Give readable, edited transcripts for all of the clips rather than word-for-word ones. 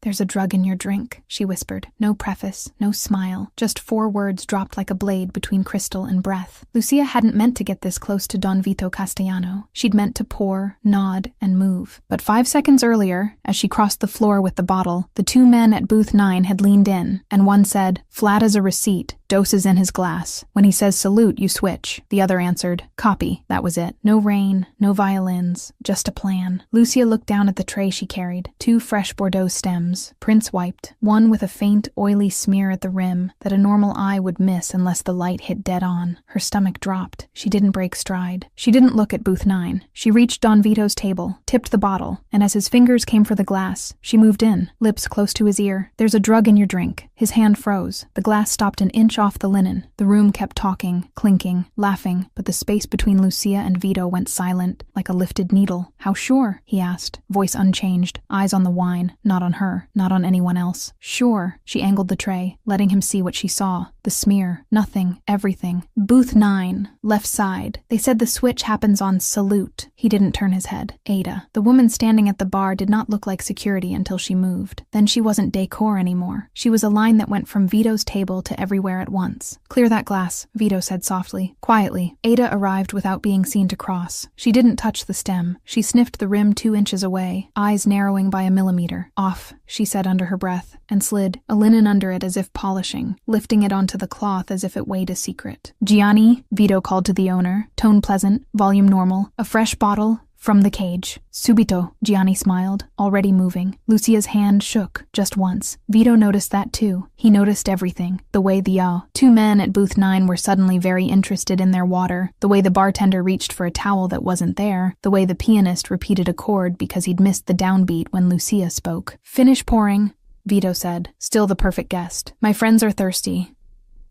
"There's a drug in your drink," she whispered. No preface, no smile, just 4 words dropped like a blade between crystal and breath. Lucia hadn't meant to get this close to Don Vito Castellano. She'd meant to pour, nod, and move. But 5 seconds earlier, as she crossed the floor with the bottle, the 2 men at booth 9 had leaned in, and one said, flat as a receipt, "Doses in his glass. When he says salute, you switch." The other answered, "Copy." That was it. No rain, no violins, just a plan. Lucia looked down at the tray she carried. 2 fresh Bordeaux stems, Prince wiped, one with a faint, oily smear at the rim that a normal eye would miss unless the light hit dead on. Her stomach dropped. She didn't break stride. She didn't look at booth 9. She reached Don Vito's table, tipped the bottle, and as his fingers came for the glass, she moved in, lips close to his ear. "There's a drug in your drink." His hand froze. The glass stopped an inch off the linen. The room kept talking, clinking, laughing, but the space between Lucia and Vito went silent, like a lifted needle. "How sure?" he asked, voice unchanged, eyes on the wine, not on her, not on anyone else. "Sure." She angled the tray, letting him see what she saw. The smear, nothing, everything. "Booth 9, left side. They said the switch happens on salute." He didn't turn his head. Ada. The woman standing at the bar did not look like security until she moved. Then she wasn't decor anymore. She was a line that went from Vito's table to everywhere at once. "Clear that glass," Vito said softly. Quietly, Ada arrived without being seen to cross. She didn't touch the stem. She sniffed the rim 2 inches away, eyes narrowing by a millimeter. "Off," she said under her breath, and slid a linen under it as if polishing, lifting it onto the cloth as if it weighed a secret. "Gianni," Vito called to the owner, tone pleasant, volume normal. "A fresh bottle." From the cage. "Subito," Gianni smiled, already moving. Lucia's hand shook, just once. Vito noticed that too. He noticed everything. The way the 2 men at booth 9 were suddenly very interested in their water, the way the bartender reached for a towel that wasn't there, the way the pianist repeated a chord because he'd missed the downbeat when Lucia spoke. "Finish pouring," Vito said, still the perfect guest. "My friends are thirsty."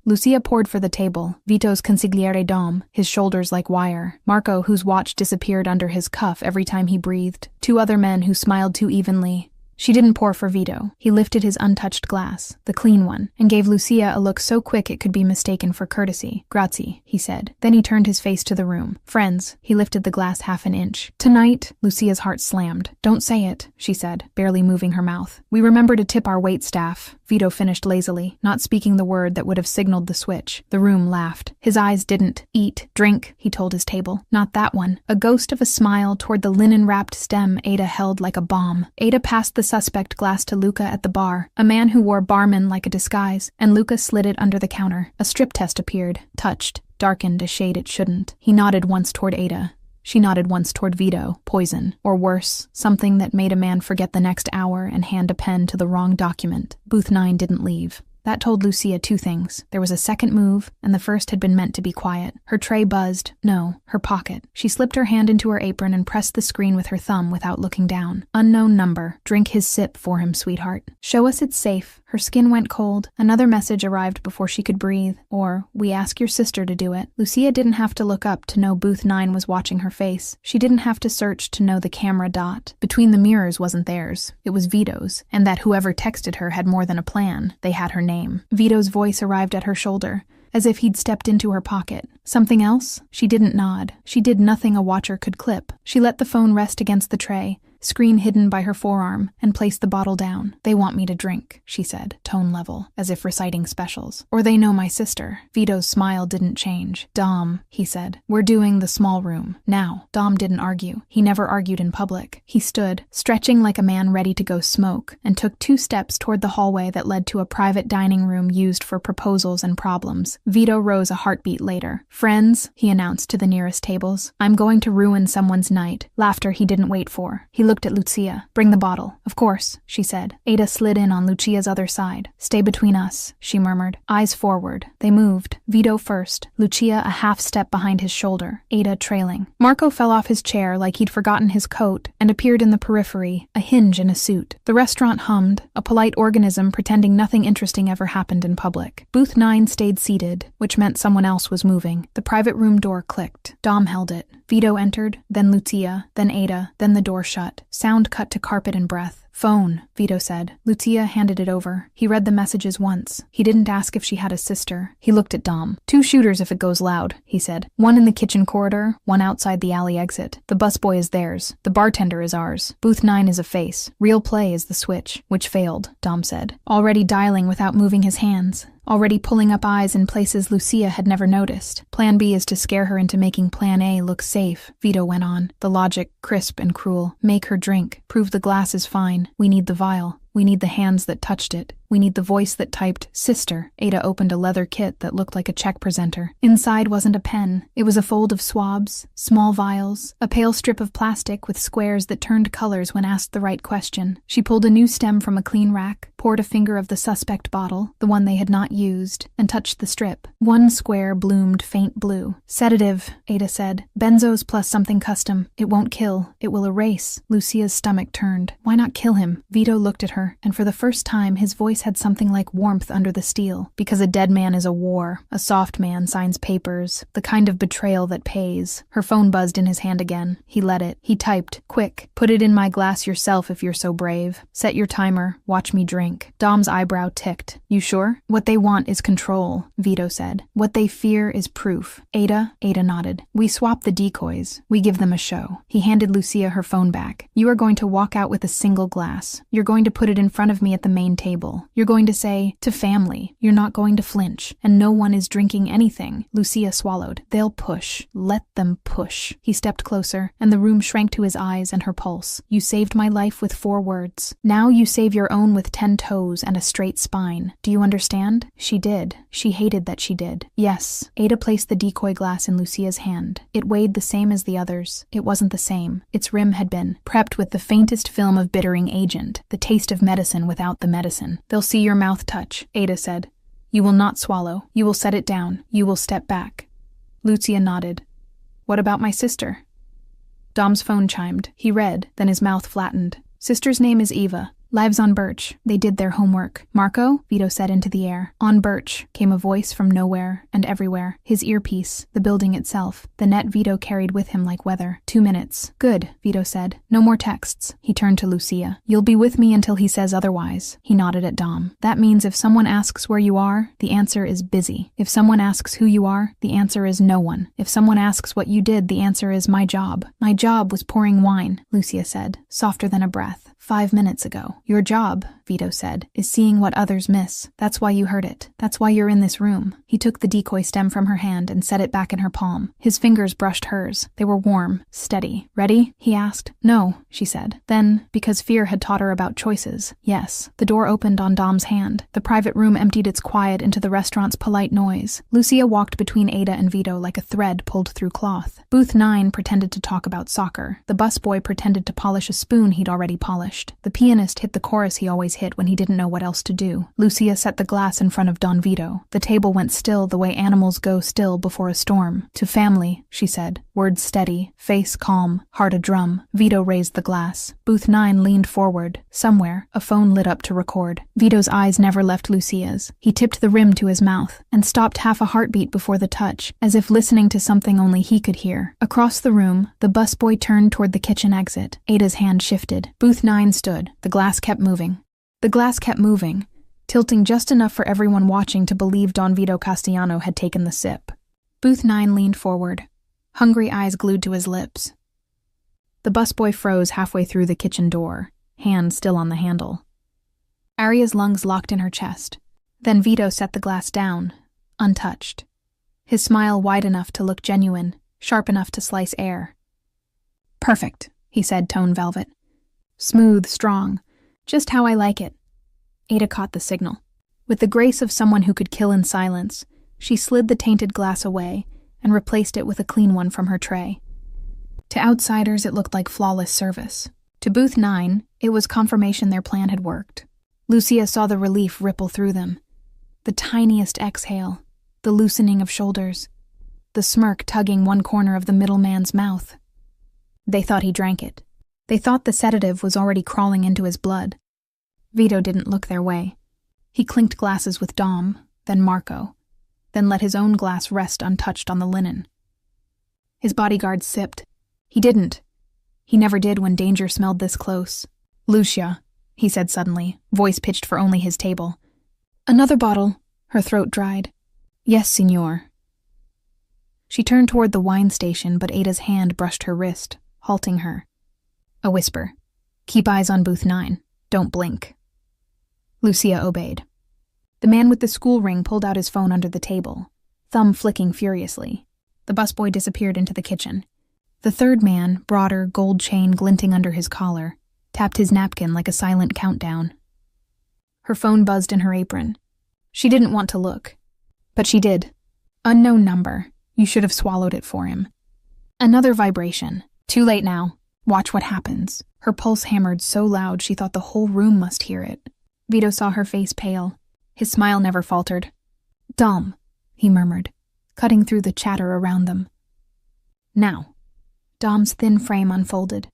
Lucia poured for the table, Vito's consigliere dom, his shoulders like wire, Marco, whose watch disappeared under his cuff every time he breathed, 2 other men who smiled too evenly. She didn't pour for Vito. He lifted his untouched glass, the clean one, and gave Lucia a look so quick it could be mistaken for courtesy. "Grazie," he said. Then he turned his face to the room. "Friends," he lifted the glass half an inch. "Tonight," Lucia's heart slammed. "Don't say it," she said, barely moving her mouth. "We remember to tip our wait staff," Vito finished lazily, not speaking the word that would have signaled the switch. The room laughed. His eyes didn't. "Eat, drink," he told his table. "Not that one." A ghost of a smile toward the linen-wrapped stem Ada held like a bomb. Ada passed the suspect glass to Luca at the bar, a man who wore barman like a disguise, and Luca slid it under the counter. A strip test appeared, touched, darkened a shade it shouldn't. He nodded once toward Ada. She nodded once toward Vito. Poison. Or worse, something that made a man forget the next hour and hand a pen to the wrong document. Booth 9 didn't leave. That told Lucia 2 things. There was a second move, and the first had been meant to be quiet. Her tray buzzed. No, her pocket. She slipped her hand into her apron and pressed the screen with her thumb without looking down. "Unknown number. Drink his sip for him, sweetheart." "Show us it's safe." Her skin went cold. Another message arrived before she could breathe. Or, "We ask your sister to do it." Lucia didn't have to look up to know booth 9 was watching her face. She didn't have to search to know the camera dot. Between the mirrors wasn't theirs. It was Vito's. And that whoever texted her had more than a plan. They had her name. Vito's voice arrived at her shoulder, as if he'd stepped into her pocket. "Something else?" She didn't nod. She did nothing a watcher could clip. She let the phone rest against the tray, screen hidden by her forearm, and placed the bottle down. "They want me to drink," she said, tone level, as if reciting specials. "Or they know my sister." Vito's smile didn't change. "Dom," he said, "we're doing the small room. Now." Dom didn't argue. He never argued in public. He stood, stretching like a man ready to go smoke, and took 2 steps toward the hallway that led to a private dining room used for proposals and problems. Vito rose a heartbeat later. "Friends," he announced to the nearest tables, "I'm going to ruin someone's night." Laughter he didn't wait for. He looked at Lucia. "Bring the bottle." "Of course," she said. Ada slid in on Lucia's other side. "Stay between us," she murmured. Eyes forward. They moved. Vito first, Lucia a half step behind his shoulder, Ada trailing. Marco fell off his chair like he'd forgotten his coat and appeared in the periphery, a hinge in a suit. The restaurant hummed, a polite organism pretending nothing interesting ever happened in public. Booth 9 stayed seated, which meant someone else was moving. The private room door clicked. Dom held it. Vito entered, then Lucia, then Ada, then the door shut. Sound cut to carpet and breath. Phone, Vito said. Lucia handed it over. He read the messages once. He didn't ask if she had a sister. He looked at Dom. 2 shooters if it goes loud, he said. 1 in the kitchen corridor, 1 outside the alley exit. The busboy is theirs. The bartender is ours. Booth 9 is a face. Real play is the switch, which failed, Dom said. Already dialing without moving his hands. Already pulling up eyes in places Lucia had never noticed. Plan B is to scare her into making Plan A look safe, Vito went on. The logic, crisp and cruel. Make her drink. Prove the glass is fine. We need the vial. We need the hands that touched it. We need the voice that typed, "Sister." Ada opened a leather kit that looked like a check presenter. Inside wasn't a pen. It was a fold of swabs, small vials, a pale strip of plastic with squares that turned colors when asked the right question. She pulled a new stem from a clean rack, poured a finger of the suspect bottle, the one they had not used, and touched the strip. 1 square bloomed faint blue. Sedative, Ada said. Benzos plus something custom. It won't kill. It will erase. Lucia's stomach turned. Why not kill him? Vito looked at her, and for the first time his voice had something like warmth under the steel. Because a dead man is a war. A soft man signs papers. The kind of betrayal that pays. Her phone buzzed in his hand again. He let it. He typed, "Quick, put it in my glass yourself if you're so brave. Set your timer. Watch me drink." Dom's eyebrow ticked. "You sure?" "What they want is control," Vito said. "What they fear is proof." Ada nodded. "We swap the decoys. We give them a show." He handed Lucia her phone back. "You are going to walk out with a single glass. You're going to put it in front of me at the main table. You're going to say, 'To family.' You're not going to flinch. And no one is drinking anything." Lucia swallowed. "They'll push. Let them push." He stepped closer, and the room shrank to his eyes and her pulse. "You saved my life with 4 words. Now you save your own with 10 toes and a straight spine. Do you understand?" She did. She hated that she did. "Yes." Ada placed the decoy glass in Lucia's hand. It weighed the same as the others. It wasn't the same. Its rim had been prepped with the faintest film of bittering agent, the taste of medicine without the medicine. "They'll see your mouth touch," Ada said. "You will not swallow. You will set it down. You will step back." Lucia nodded. "What about my sister?" Dom's phone chimed. He read, then his mouth flattened. "Sister's name is Eva. Lives on Birch. They did their homework." "Marco?" Vito said into the air. "On Birch," came a voice from nowhere and everywhere. His earpiece, the building itself, the net Vito carried with him like weather. 2 minutes. "Good," Vito said. "No more texts." He turned to Lucia. "You'll be with me until he says otherwise." He nodded at Dom. "That means if someone asks where you are, the answer is busy. If someone asks who you are, the answer is no one. If someone asks what you did, the answer is my job." "My job was pouring wine," Lucia said, softer than a breath. 5 minutes ago. "Your job," Vito said, "is seeing what others miss. That's why you heard it. That's why you're in this room." He took the decoy stem from her hand and set it back in her palm. His fingers brushed hers. They were warm, steady. "Ready?" he asked. "No," she said. Then, because fear had taught her about choices, yes. The door opened on Dom's hand. The private room emptied its quiet into the restaurant's polite noise. Lucia walked between Ada and Vito like a thread pulled through cloth. Booth 9 pretended to talk about soccer. The busboy pretended to polish a spoon he'd already polished. The pianist hit the chorus he always hit when he didn't know what else to do. Lucia set the glass in front of Don Vito. The table went still the way animals go still before a storm. "To family," she said. Words steady, face calm, heart a drum. Vito raised the glass. Booth 9 leaned forward. Somewhere, a phone lit up to record. Vito's eyes never left Lucia's. He tipped the rim to his mouth and stopped half a heartbeat before the touch, as if listening to something only he could hear. Across the room, the busboy turned toward the kitchen exit. Ada's hand shifted. Booth 9 stood. The glass kept moving. The glass kept moving, tilting just enough for everyone watching to believe Don Vito Castellano had taken the sip. Booth 9 leaned forward, hungry eyes glued to his lips. The busboy froze halfway through the kitchen door, hand still on the handle. Aria's lungs locked in her chest. Then Vito set the glass down, untouched. His smile wide enough to look genuine, sharp enough to slice air. "Perfect," he said, tone velvet. "Smooth, strong, just how I like it." Ada caught the signal. With the grace of someone who could kill in silence, she slid the tainted glass away and replaced it with a clean one from her tray. To outsiders, it looked like flawless service. To Booth 9, it was confirmation their plan had worked. Lucia saw the relief ripple through them. The tiniest exhale, the loosening of shoulders, the smirk tugging one corner of the middleman's mouth. They thought he drank it. They thought the sedative was already crawling into his blood. Vito didn't look their way. He clinked glasses with Dom, then Marco, then let his own glass rest untouched on the linen. His bodyguard sipped. He didn't. He never did when danger smelled this close. "Lucia," he said suddenly, voice pitched for only his table. Another bottle. Her throat dried. Yes, signor. She turned toward the wine station, but Ada's hand brushed her wrist, halting her. A whisper. Keep eyes on booth 9. Don't blink. Lucia obeyed. The man with the school ring pulled out his phone under the table, thumb flicking furiously. The busboy disappeared into the kitchen. The third man, broader, gold chain glinting under his collar, tapped his napkin like a silent countdown. Her phone buzzed in her apron. She didn't want to look, but she did. Unknown number. You should have swallowed it for him. Another vibration. Too late now. Watch what happens. Her pulse hammered so loud she thought the whole room must hear it. Vito saw her face pale. His smile never faltered. Dom, he murmured, cutting through the chatter around them. Now. Dom's thin frame unfolded.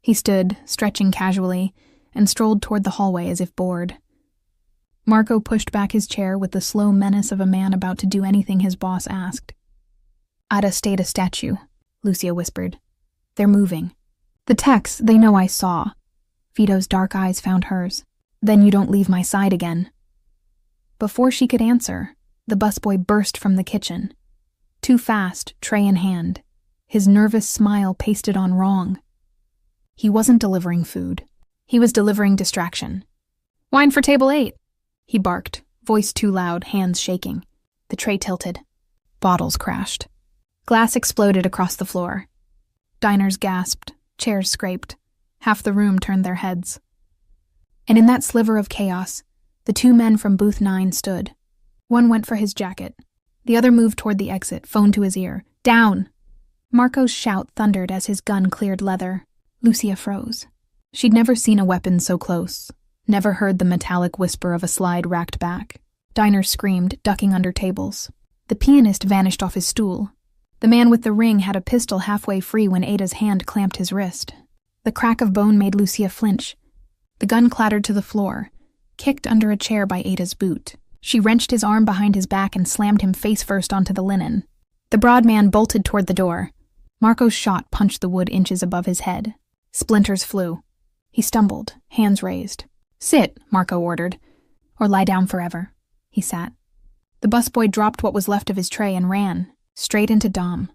He stood, stretching casually, and strolled toward the hallway as if bored. Marco pushed back his chair with the slow menace of a man about to do anything his boss asked. Ada stayed a statue, Lucia whispered. They're moving. The techs, they know I saw. Vito's dark eyes found hers. Then you don't leave my side again. Before she could answer, the busboy burst from the kitchen. Too fast, tray in hand. His nervous smile pasted on wrong. He wasn't delivering food. He was delivering distraction. Wine for table 8, he barked, voice too loud, hands shaking. The tray tilted. Bottles crashed. Glass exploded across the floor. Diners gasped, chairs scraped. Half the room turned their heads. And in that sliver of chaos, the 2 men from booth 9 stood. One went for his jacket. The other moved toward the exit, phone to his ear. Down! Marco's shout thundered as his gun cleared leather. Lucia froze. She'd never seen a weapon so close, never heard the metallic whisper of a slide racked back. Diners screamed, ducking under tables. The pianist vanished off his stool. The man with the ring had a pistol halfway free when Ada's hand clamped his wrist. The crack of bone made Lucia flinch. The gun clattered to the floor, kicked under a chair by Ada's boot. She wrenched his arm behind his back and slammed him face first onto the linen. The broad man bolted toward the door. Marco's shot punched the wood inches above his head. Splinters flew. He stumbled, hands raised. Sit, Marco ordered. Or lie down forever. He sat. The busboy dropped what was left of his tray and ran, straight into Dom.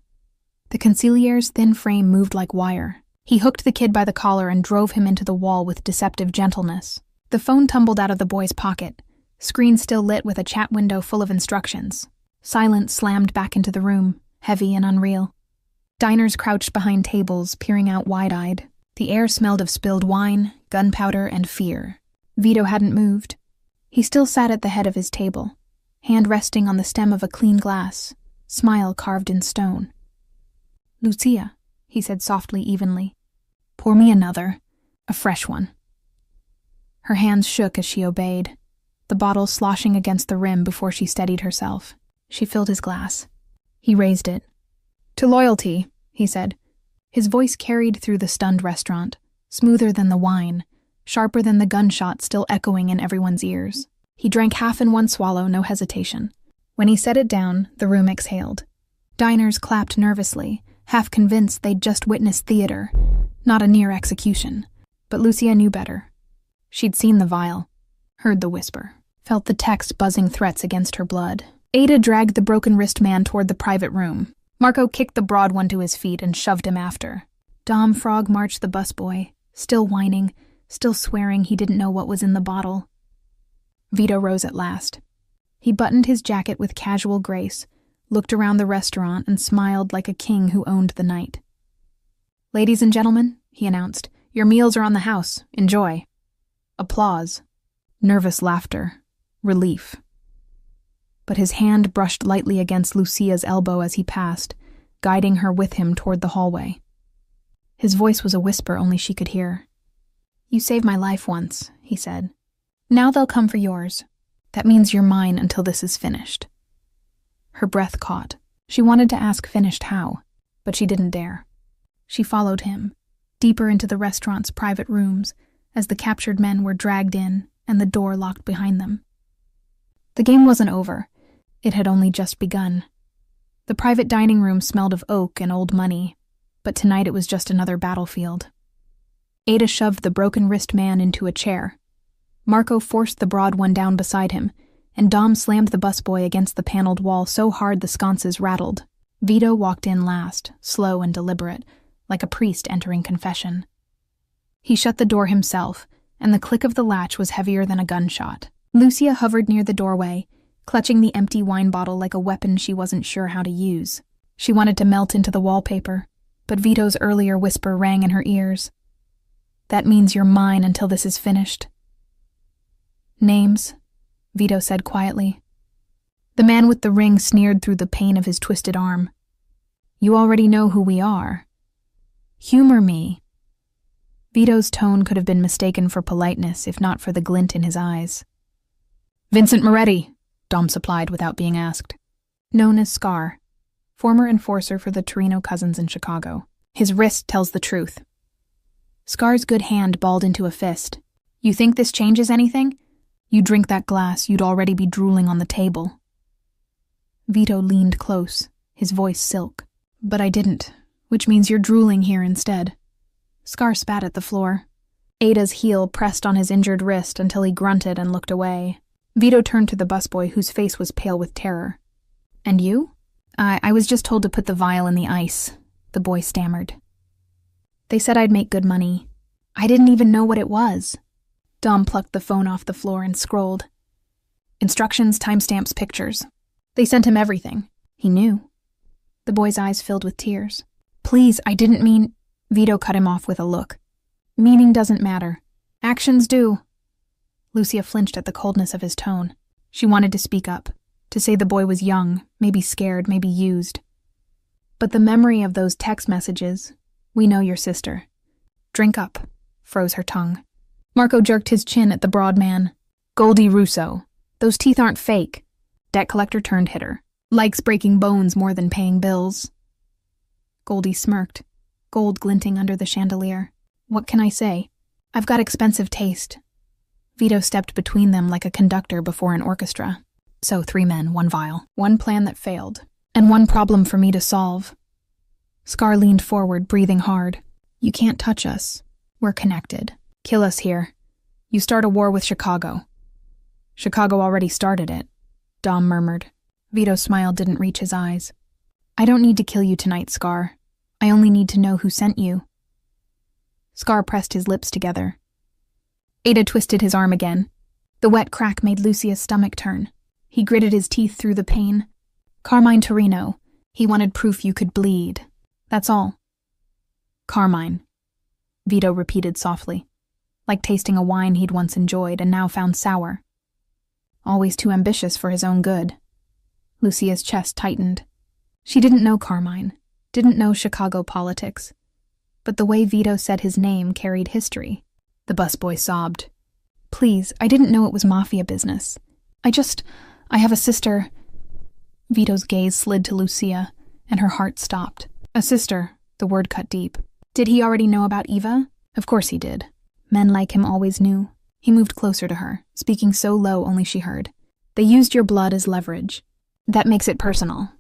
The consigliere's thin frame moved like wire. He hooked the kid by the collar and drove him into the wall with deceptive gentleness. The phone tumbled out of the boy's pocket, screen still lit with a chat window full of instructions. Silence slammed back into the room, heavy and unreal. Diners crouched behind tables, peering out wide-eyed. The air smelled of spilled wine, gunpowder, and fear. Vito hadn't moved. He still sat at the head of his table, hand resting on the stem of a clean glass, smile carved in stone. Lucia, he said softly, evenly. Pour me another, a fresh one. Her hands shook as she obeyed, the bottle sloshing against the rim before she steadied herself. She filled his glass. He raised it. To loyalty, he said. His voice carried through the stunned restaurant, smoother than the wine, sharper than the gunshot still echoing in everyone's ears. He drank half in one swallow, no hesitation. When he set it down, the room exhaled. Diners clapped nervously, half convinced they'd just witnessed theater, not a near execution. But Lucia knew better. She'd seen the vial, heard the whisper, felt the text buzzing threats against her blood. Ada dragged the broken wrist man toward the private room. Marco kicked the broad one to his feet and shoved him after. Dom Frog marched the busboy, still whining, still swearing he didn't know what was in the bottle. Vito rose at last. He buttoned his jacket with casual grace, looked around the restaurant and smiled like a king who owned the night. Ladies and gentlemen, he announced, your meals are on the house. Enjoy. Applause. Nervous laughter. Relief. But his hand brushed lightly against Lucia's elbow as he passed, guiding her with him toward the hallway. His voice was a whisper only she could hear. You saved my life once, he said. Now they'll come for yours. That means you're mine until this is finished. Her breath caught. She wanted to ask finished how, but she didn't dare. She followed him, deeper into the restaurant's private rooms, as the captured men were dragged in and the door locked behind them. The game wasn't over. It had only just begun. The private dining room smelled of oak and old money, but tonight it was just another battlefield. Ada shoved the broken wrist man into a chair, Marco forced the broad one down beside him, and Dom slammed the busboy against the paneled wall so hard the sconces rattled. Vito walked in last, slow and deliberate, like a priest entering confession. He shut the door himself, and the click of the latch was heavier than a gunshot. Lucia hovered near the doorway, clutching the empty wine bottle like a weapon she wasn't sure how to use. She wanted to melt into the wallpaper, but Vito's earlier whisper rang in her ears. "That means you're mine until this is finished." "Names," Vito said quietly. The man with the ring sneered through the pain of his twisted arm. "You already know who we are. Humor me." Vito's tone could have been mistaken for politeness if not for the glint in his eyes. "Vincent Moretti," Dom supplied without being asked. "Known as Scar, former enforcer for the Torino Cousins in Chicago. His wrist tells the truth." Scar's good hand balled into a fist. "You think this changes anything? You drink that glass, you'd already be drooling on the table." Vito leaned close, his voice silk. "But I didn't, which means you're drooling here instead." Scar spat at the floor. Ada's heel pressed on his injured wrist until he grunted and looked away. Vito turned to the busboy, whose face was pale with terror. "And you?" I was just told to put the vial in the ice," the boy stammered. "They said I'd make good money. I didn't even know what it was." Dom plucked the phone off the floor and scrolled. Instructions, timestamps, pictures. They sent him everything. He knew. The boy's eyes filled with tears. "Please, I didn't mean—" Vito cut him off with a look. "Meaning doesn't matter. Actions do." Lucia flinched at the coldness of his tone. She wanted to speak up, to say the boy was young, maybe scared, maybe used. But the memory of those text messages, "We know your sister. Drink up," froze her tongue. Marco jerked his chin at the broad man. "Goldie Russo. Those teeth aren't fake." Debt collector turned hitter. "Likes breaking bones more than paying bills." Goldie smirked, gold glinting under the chandelier. "What can I say? I've got expensive taste." Vito stepped between them like a conductor before an orchestra. "So 3 men, 1 vial, 1 plan that failed, and 1 problem for me to solve." Scar leaned forward, breathing hard. "You can't touch us. We're connected. Kill us here. You start a war with Chicago." "Chicago already started it," Dom murmured. Vito's smile didn't reach his eyes. "I don't need to kill you tonight, Scar. I only need to know who sent you." Scar pressed his lips together. Ada twisted his arm again. The wet crack made Lucia's stomach turn. He gritted his teeth through the pain. "Carmine Torino. He wanted proof you could bleed. That's all." "Carmine," Vito repeated softly, like tasting a wine he'd once enjoyed and now found sour. Always too ambitious for his own good. Lucia's chest tightened. She didn't know Carmine, didn't know Chicago politics, but the way Vito said his name carried history. The busboy sobbed. "Please, I didn't know it was Mafia business. I have a sister." Vito's gaze slid to Lucia, and her heart stopped. "A sister," the word cut deep. Did he already know about Eva? Of course he did. Men like him always knew. He moved closer to her, speaking so low only she heard. "They used your blood as leverage. That makes it personal."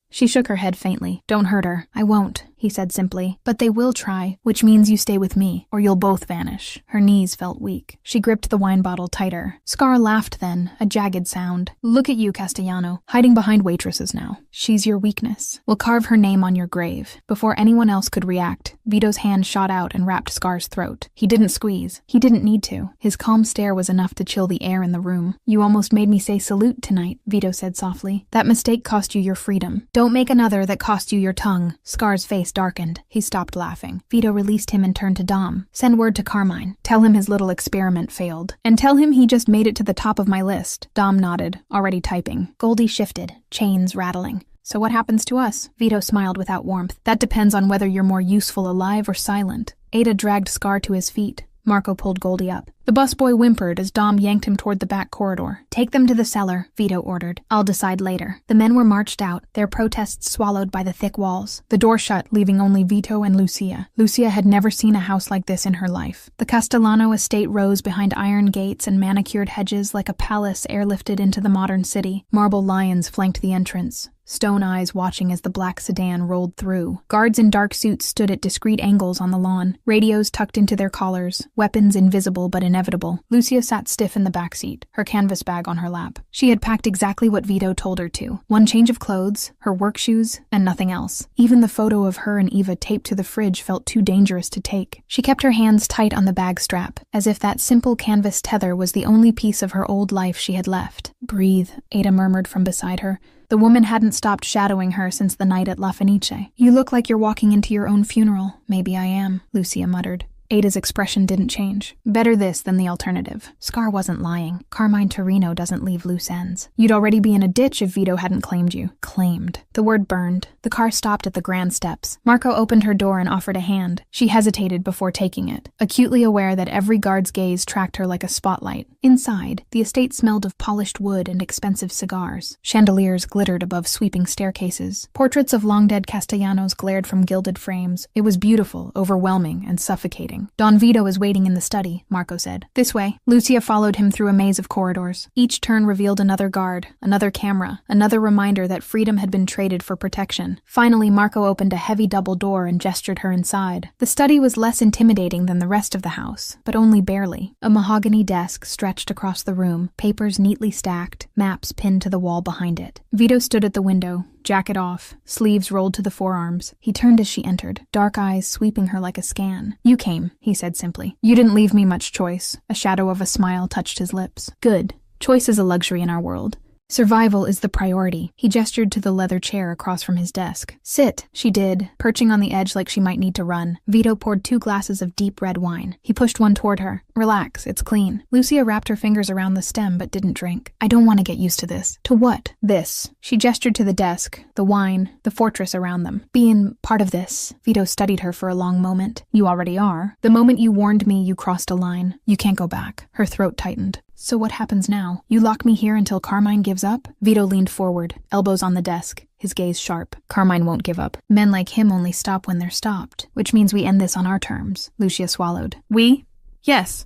She shook her head faintly. "Don't hurt her." "I won't," he said simply. "But they will try, which means you stay with me, or you'll both vanish." Her knees felt weak. She gripped the wine bottle tighter. Scar laughed then, a jagged sound. "Look at you, Castellano, hiding behind waitresses now. She's your weakness. We'll carve her name on your grave." Before anyone else could react, Vito's hand shot out and wrapped Scar's throat. He didn't squeeze. He didn't need to. His calm stare was enough to chill the air in the room. "You almost made me say salute tonight," Vito said softly. "That mistake cost you your freedom. Don't make another that cost you your tongue." Scar's face darkened. He stopped laughing. Vito released him and turned to Dom. "Send word to Carmine. Tell him his little experiment failed. And tell him he just made it to the top of my list." Dom nodded, already typing. Goldie shifted, chains rattling. "So what happens to us?" Vito smiled without warmth. "That depends on whether you're more useful alive or silent." Ada dragged Scar to his feet. Marco pulled Goldie up. The busboy whimpered as Dom yanked him toward the back corridor. "Take them to the cellar," Vito ordered. "I'll decide later." The men were marched out, their protests swallowed by the thick walls. The door shut, leaving only Vito and Lucia. Lucia had never seen a house like this in her life. The Castellano estate rose behind iron gates and manicured hedges like a palace airlifted into the modern city. Marble lions flanked the entrance, stone eyes watching as the black sedan rolled through. Guards in dark suits stood at discreet angles on the lawn, radios tucked into their collars, weapons invisible but inevitable. Lucia sat stiff in the backseat, her canvas bag on her lap. She had packed exactly what Vito told her to. One change of clothes, her work shoes, and nothing else. Even the photo of her and Eva taped to the fridge felt too dangerous to take. She kept her hands tight on the bag strap, as if that simple canvas tether was the only piece of her old life she had left. "Breathe," Ada murmured from beside her. The woman hadn't stopped shadowing her since the night at La Fenice. "You look like you're walking into your own funeral." "Maybe I am," Lucia muttered. Ada's expression didn't change. Better this than the alternative. Scar wasn't lying. Carmine Torino doesn't leave loose ends. You'd already be in a ditch if Vito hadn't claimed you. Claimed. The word burned. The car stopped at the grand steps. Marco opened her door and offered a hand. She hesitated before taking it, acutely aware that every guard's gaze tracked her like a spotlight. Inside, the estate smelled of polished wood and expensive cigars. Chandeliers glittered above sweeping staircases. Portraits of long-dead Castellanos glared from gilded frames. It was beautiful, overwhelming, and suffocating. "Don Vito is waiting in the study," Marco said. "This way." Lucia followed him through a maze of corridors. Each turn revealed another guard, another camera, another reminder that freedom had been traded for protection. Finally, Marco opened a heavy double door and gestured her inside. The study was less intimidating than the rest of the house, but only barely. A mahogany desk stretched across the room, papers neatly stacked, maps pinned to the wall behind it. Vito stood at the window, jacket off, sleeves rolled to the forearms. He turned as she entered, dark eyes sweeping her like a scan. "You came," he said simply. "You didn't leave me much choice." A shadow of a smile touched his lips. "Good. Choice is a luxury in our world. Survival is the priority." He gestured to the leather chair across from his desk. "Sit." She did, perching on the edge like she might need to run. Vito poured 2 glasses of deep red wine. He pushed one toward her. "Relax, it's clean." Lucia wrapped her fingers around the stem but didn't drink. "I don't want to get used to this." "To what?" "This." She gestured to the desk, the wine, the fortress around them. "Being part of this." Vito studied her for a long moment. "You already are. The moment you warned me, you crossed a line. You can't go back." Her throat tightened. "So what happens now? You lock me here until Carmine gives up?" Vito leaned forward, elbows on the desk, his gaze sharp. "Carmine won't give up. Men like him only stop when they're stopped. Which means we end this on our terms." Lucia swallowed. "We?" "Yes."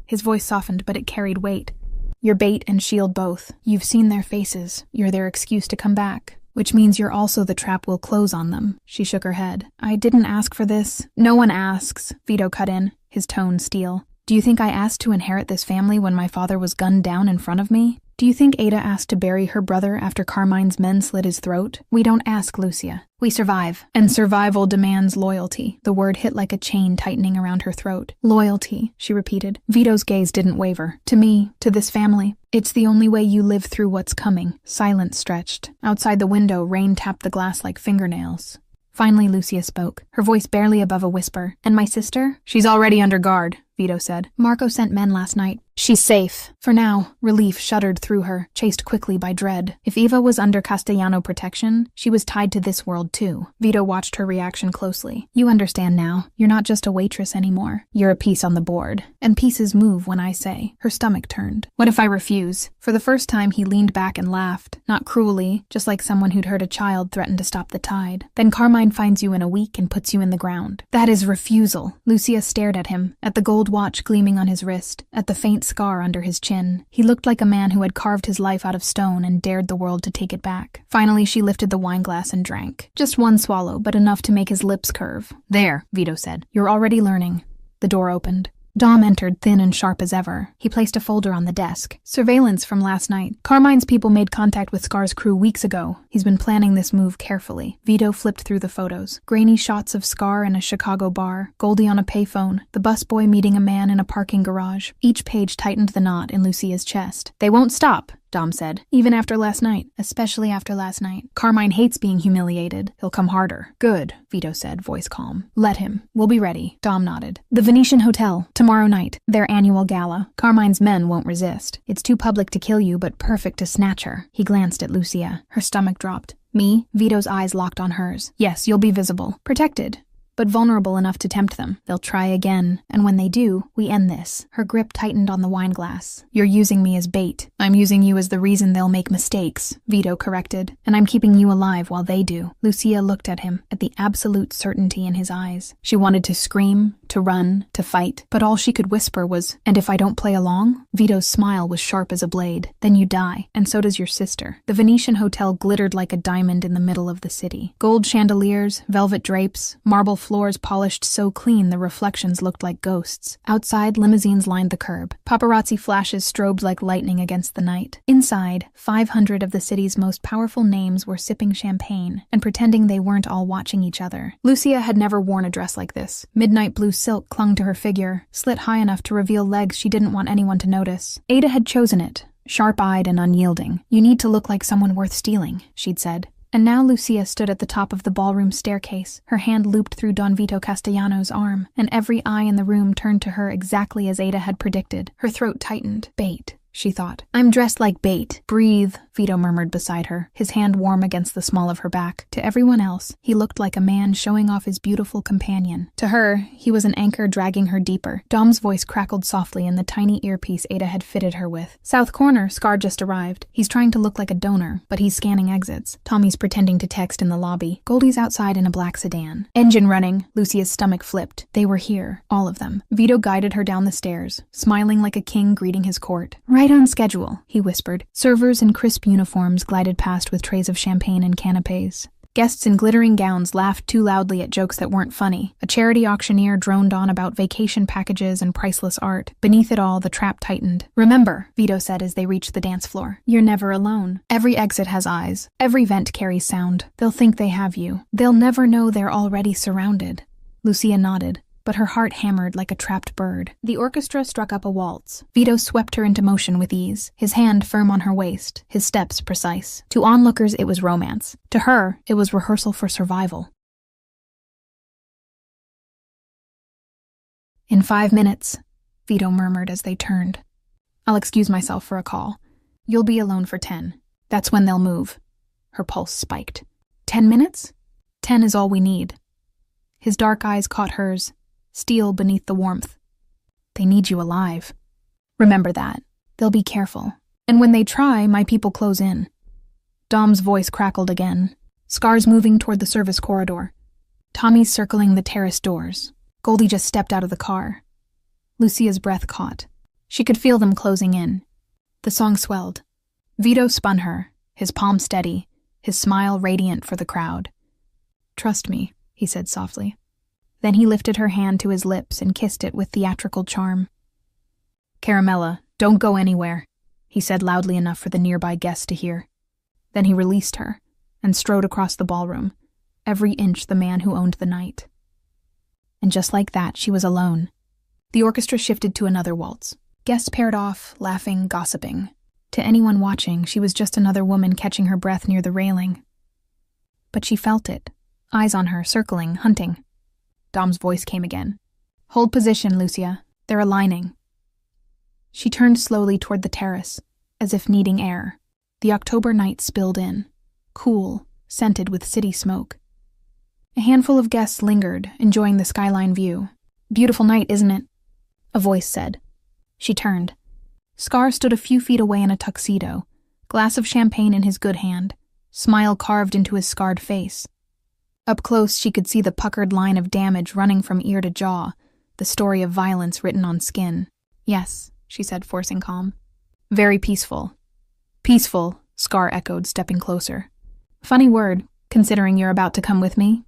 His voice softened, but it carried weight. "You're bait and shield both. You've seen their faces. You're their excuse to come back. Which means you're also the trap we'll close on them." She shook her head. "I didn't ask for this." "No one asks," Vito cut in, his tone steel. "Do you think I asked to inherit this family when my father was gunned down in front of me? Do you think Ada asked to bury her brother after Carmine's men slit his throat? We don't ask, Lucia. We survive. And survival demands loyalty." The word hit like a chain tightening around her throat. "Loyalty," she repeated. Vito's gaze didn't waver. "To me, to this family. It's the only way you live through what's coming." Silence stretched. Outside the window, rain tapped the glass like fingernails. Finally, Lucia spoke, her voice barely above a whisper. "And my sister?" "She's already under guard," Vito said. "Marco sent men last night. She's safe." For now, relief shuddered through her, chased quickly by dread. If Eva was under Castellano protection, she was tied to this world too. Vito watched her reaction closely. "You understand now. You're not just a waitress anymore. You're a piece on the board. And pieces move when I say." Her stomach turned. "What if I refuse?" For the first time, he leaned back and laughed. Not cruelly, just like someone who'd heard a child threaten to stop the tide. "Then Carmine finds you in a week and puts you in the ground." "That is refusal." Lucia stared at him, at the gold watch gleaming on his wrist, at the faint scar under his chin. He looked like a man who had carved his life out of stone and dared the world to take it back. Finally, she lifted the wineglass and drank. Just one swallow, but enough to make his lips curve. "There," Vito said. "You're already learning." The door opened. Dom entered, thin and sharp as ever. He placed a folder on the desk. "Surveillance from last night. Carmine's people made contact with Scar's crew weeks ago. He's been planning this move carefully." Vito flipped through the photos. Grainy shots of Scar in a Chicago bar, Goldie on a payphone, the busboy meeting a man in a parking garage. Each page tightened the knot in Lucia's chest. "They won't stop," Dom said. "Even after last night. Especially after last night. Carmine hates being humiliated. He'll come harder." "Good," Vito said, voice calm. "Let him. We'll be ready." Dom nodded. "The Venetian Hotel. Tomorrow night. Their annual gala. Carmine's men won't resist. It's too public to kill you, but perfect to snatch her." He glanced at Lucia. Her stomach dropped. "Me?" Vito's eyes locked on hers. "Yes, you'll be visible. Protected. But vulnerable enough to tempt them. They'll try again, and when they do, we end this." Her grip tightened on the wineglass. "You're using me as bait." "I'm using you as the reason they'll make mistakes," Vito corrected. "And I'm keeping you alive while they do." Lucia looked at him, at the absolute certainty in his eyes. She wanted to scream, to run, to fight, but all she could whisper was, "And if I don't play along?" Vito's smile was sharp as a blade. "Then you die, and so does your sister." The Venetian Hotel glittered like a diamond in the middle of the city. Gold chandeliers, velvet drapes, marble floors polished so clean the reflections looked like ghosts. Outside, limousines lined the curb. Paparazzi flashes strobed like lightning against the night. Inside, 500 of the city's most powerful names were sipping champagne and pretending they weren't all watching each other. Lucia had never worn a dress like this. Midnight blue silk clung to her figure, slit high enough to reveal legs she didn't want anyone to notice. Ada had chosen it, sharp-eyed and unyielding. "You need to look like someone worth stealing," she'd said. And now Lucia stood at the top of the ballroom staircase, her hand looped through Don Vito Castellano's arm, and every eye in the room turned to her exactly as Ada had predicted. Her throat tightened. Bait, she thought. "I'm dressed like bait. Breathe," Vito murmured beside her, his hand warm against the small of her back. To everyone else, he looked like a man showing off his beautiful companion. To her, he was an anchor dragging her deeper. Dom's voice crackled softly in the tiny earpiece Ada had fitted her with. "South corner, Scar just arrived. He's trying to look like a donor, but he's scanning exits. Tommy's pretending to text in the lobby. Goldie's outside in a black sedan." Engine running, Lucia's stomach flipped. They were here, all of them. Vito guided her down the stairs, smiling like a king greeting his court. "Right on schedule," he whispered. Servers in crisp uniforms glided past with trays of champagne and canapes. Guests in glittering gowns laughed too loudly at jokes that weren't funny. A charity auctioneer droned on about vacation packages and priceless art. Beneath it all, the trap tightened. "Remember," Vito said as they reached the dance floor, "you're never alone. Every exit has eyes. Every vent carries sound. They'll think they have you. They'll never know they're already surrounded." Lucia nodded, but her heart hammered like a trapped bird. The orchestra struck up a waltz. Vito swept her into motion with ease, his hand firm on her waist, his steps precise. To onlookers, it was romance. To her, it was rehearsal for survival. "In 5 minutes," Vito murmured as they turned. "I'll excuse myself for a call. You'll be alone for 10. That's when they'll move." Her pulse spiked. 10 minutes? 10 is all we need. His dark eyes caught hers, steel beneath the warmth. "They need you alive. Remember that. They'll be careful. And when they try, my people close in." Dom's voice crackled again. Scars moving toward the service corridor. Tommy's circling the terrace doors. Goldie just stepped out of the car. Lucia's breath caught. She could feel them closing in. The song swelled. Vito spun her, his palm steady, his smile radiant for the crowd. "Trust me," he said softly. Then he lifted her hand to his lips and kissed it with theatrical charm. "Caramella, don't go anywhere," he said loudly enough for the nearby guests to hear. Then he released her and strode across the ballroom, every inch the man who owned the night. And just like that, she was alone. The orchestra shifted to another waltz. Guests paired off, laughing, gossiping. To anyone watching, she was just another woman catching her breath near the railing. But she felt it, eyes on her, circling, hunting. Dom's voice came again. "Hold position, Lucia. They're aligning." She turned slowly toward the terrace, as if needing air. The October night spilled in, cool, scented with city smoke. A handful of guests lingered, enjoying the skyline view. "Beautiful night, isn't it?" a voice said. She turned. Scar stood a few feet away in a tuxedo, glass of champagne in his good hand, smile carved into his scarred face. Up close, she could see the puckered line of damage running from ear to jaw, the story of violence written on skin. "Yes," she said, forcing calm. "Very peaceful." "Peaceful," Scar echoed, stepping closer. "Funny word, considering you're about to come with me."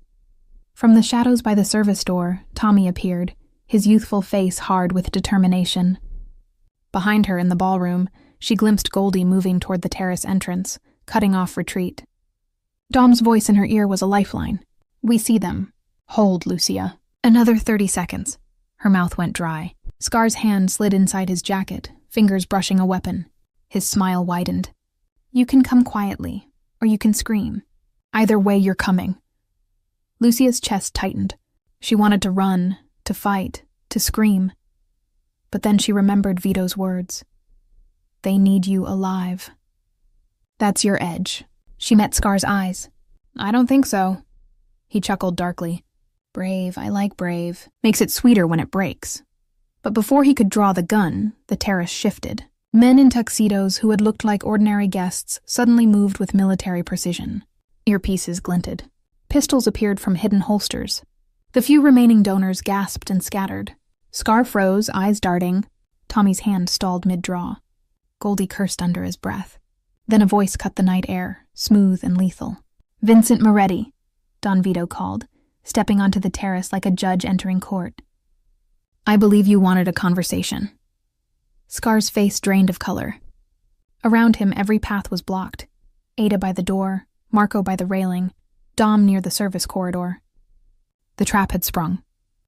From the shadows by the service door, Tommy appeared, his youthful face hard with determination. Behind her in the ballroom, she glimpsed Goldie moving toward the terrace entrance, cutting off retreat. Dom's voice in her ear was a lifeline. "We see them. Hold, Lucia." Another 30 seconds. Her mouth went dry. Scar's hand slid inside his jacket, fingers brushing a weapon. His smile widened. "You can come quietly, or you can scream. Either way, you're coming." Lucia's chest tightened. She wanted to run, to fight, to scream. But then she remembered Vito's words. "They need you alive." "That's your edge." She met Scar's eyes. "I don't think so." He chuckled darkly. "Brave, I like brave. Makes it sweeter when it breaks." But before he could draw the gun, the terrace shifted. Men in tuxedos who had looked like ordinary guests suddenly moved with military precision. Earpieces glinted. Pistols appeared from hidden holsters. The few remaining donors gasped and scattered. Scar froze, eyes darting. Tommy's hand stalled mid-draw. Goldie cursed under his breath. Then a voice cut the night air, smooth and lethal. "Vincent Moretti," Don Vito called, stepping onto the terrace like a judge entering court. "I believe you wanted a conversation." Scar's face drained of color. Around him, every path was blocked. Ada by the door, Marco by the railing, Dom near the service corridor. The trap had sprung.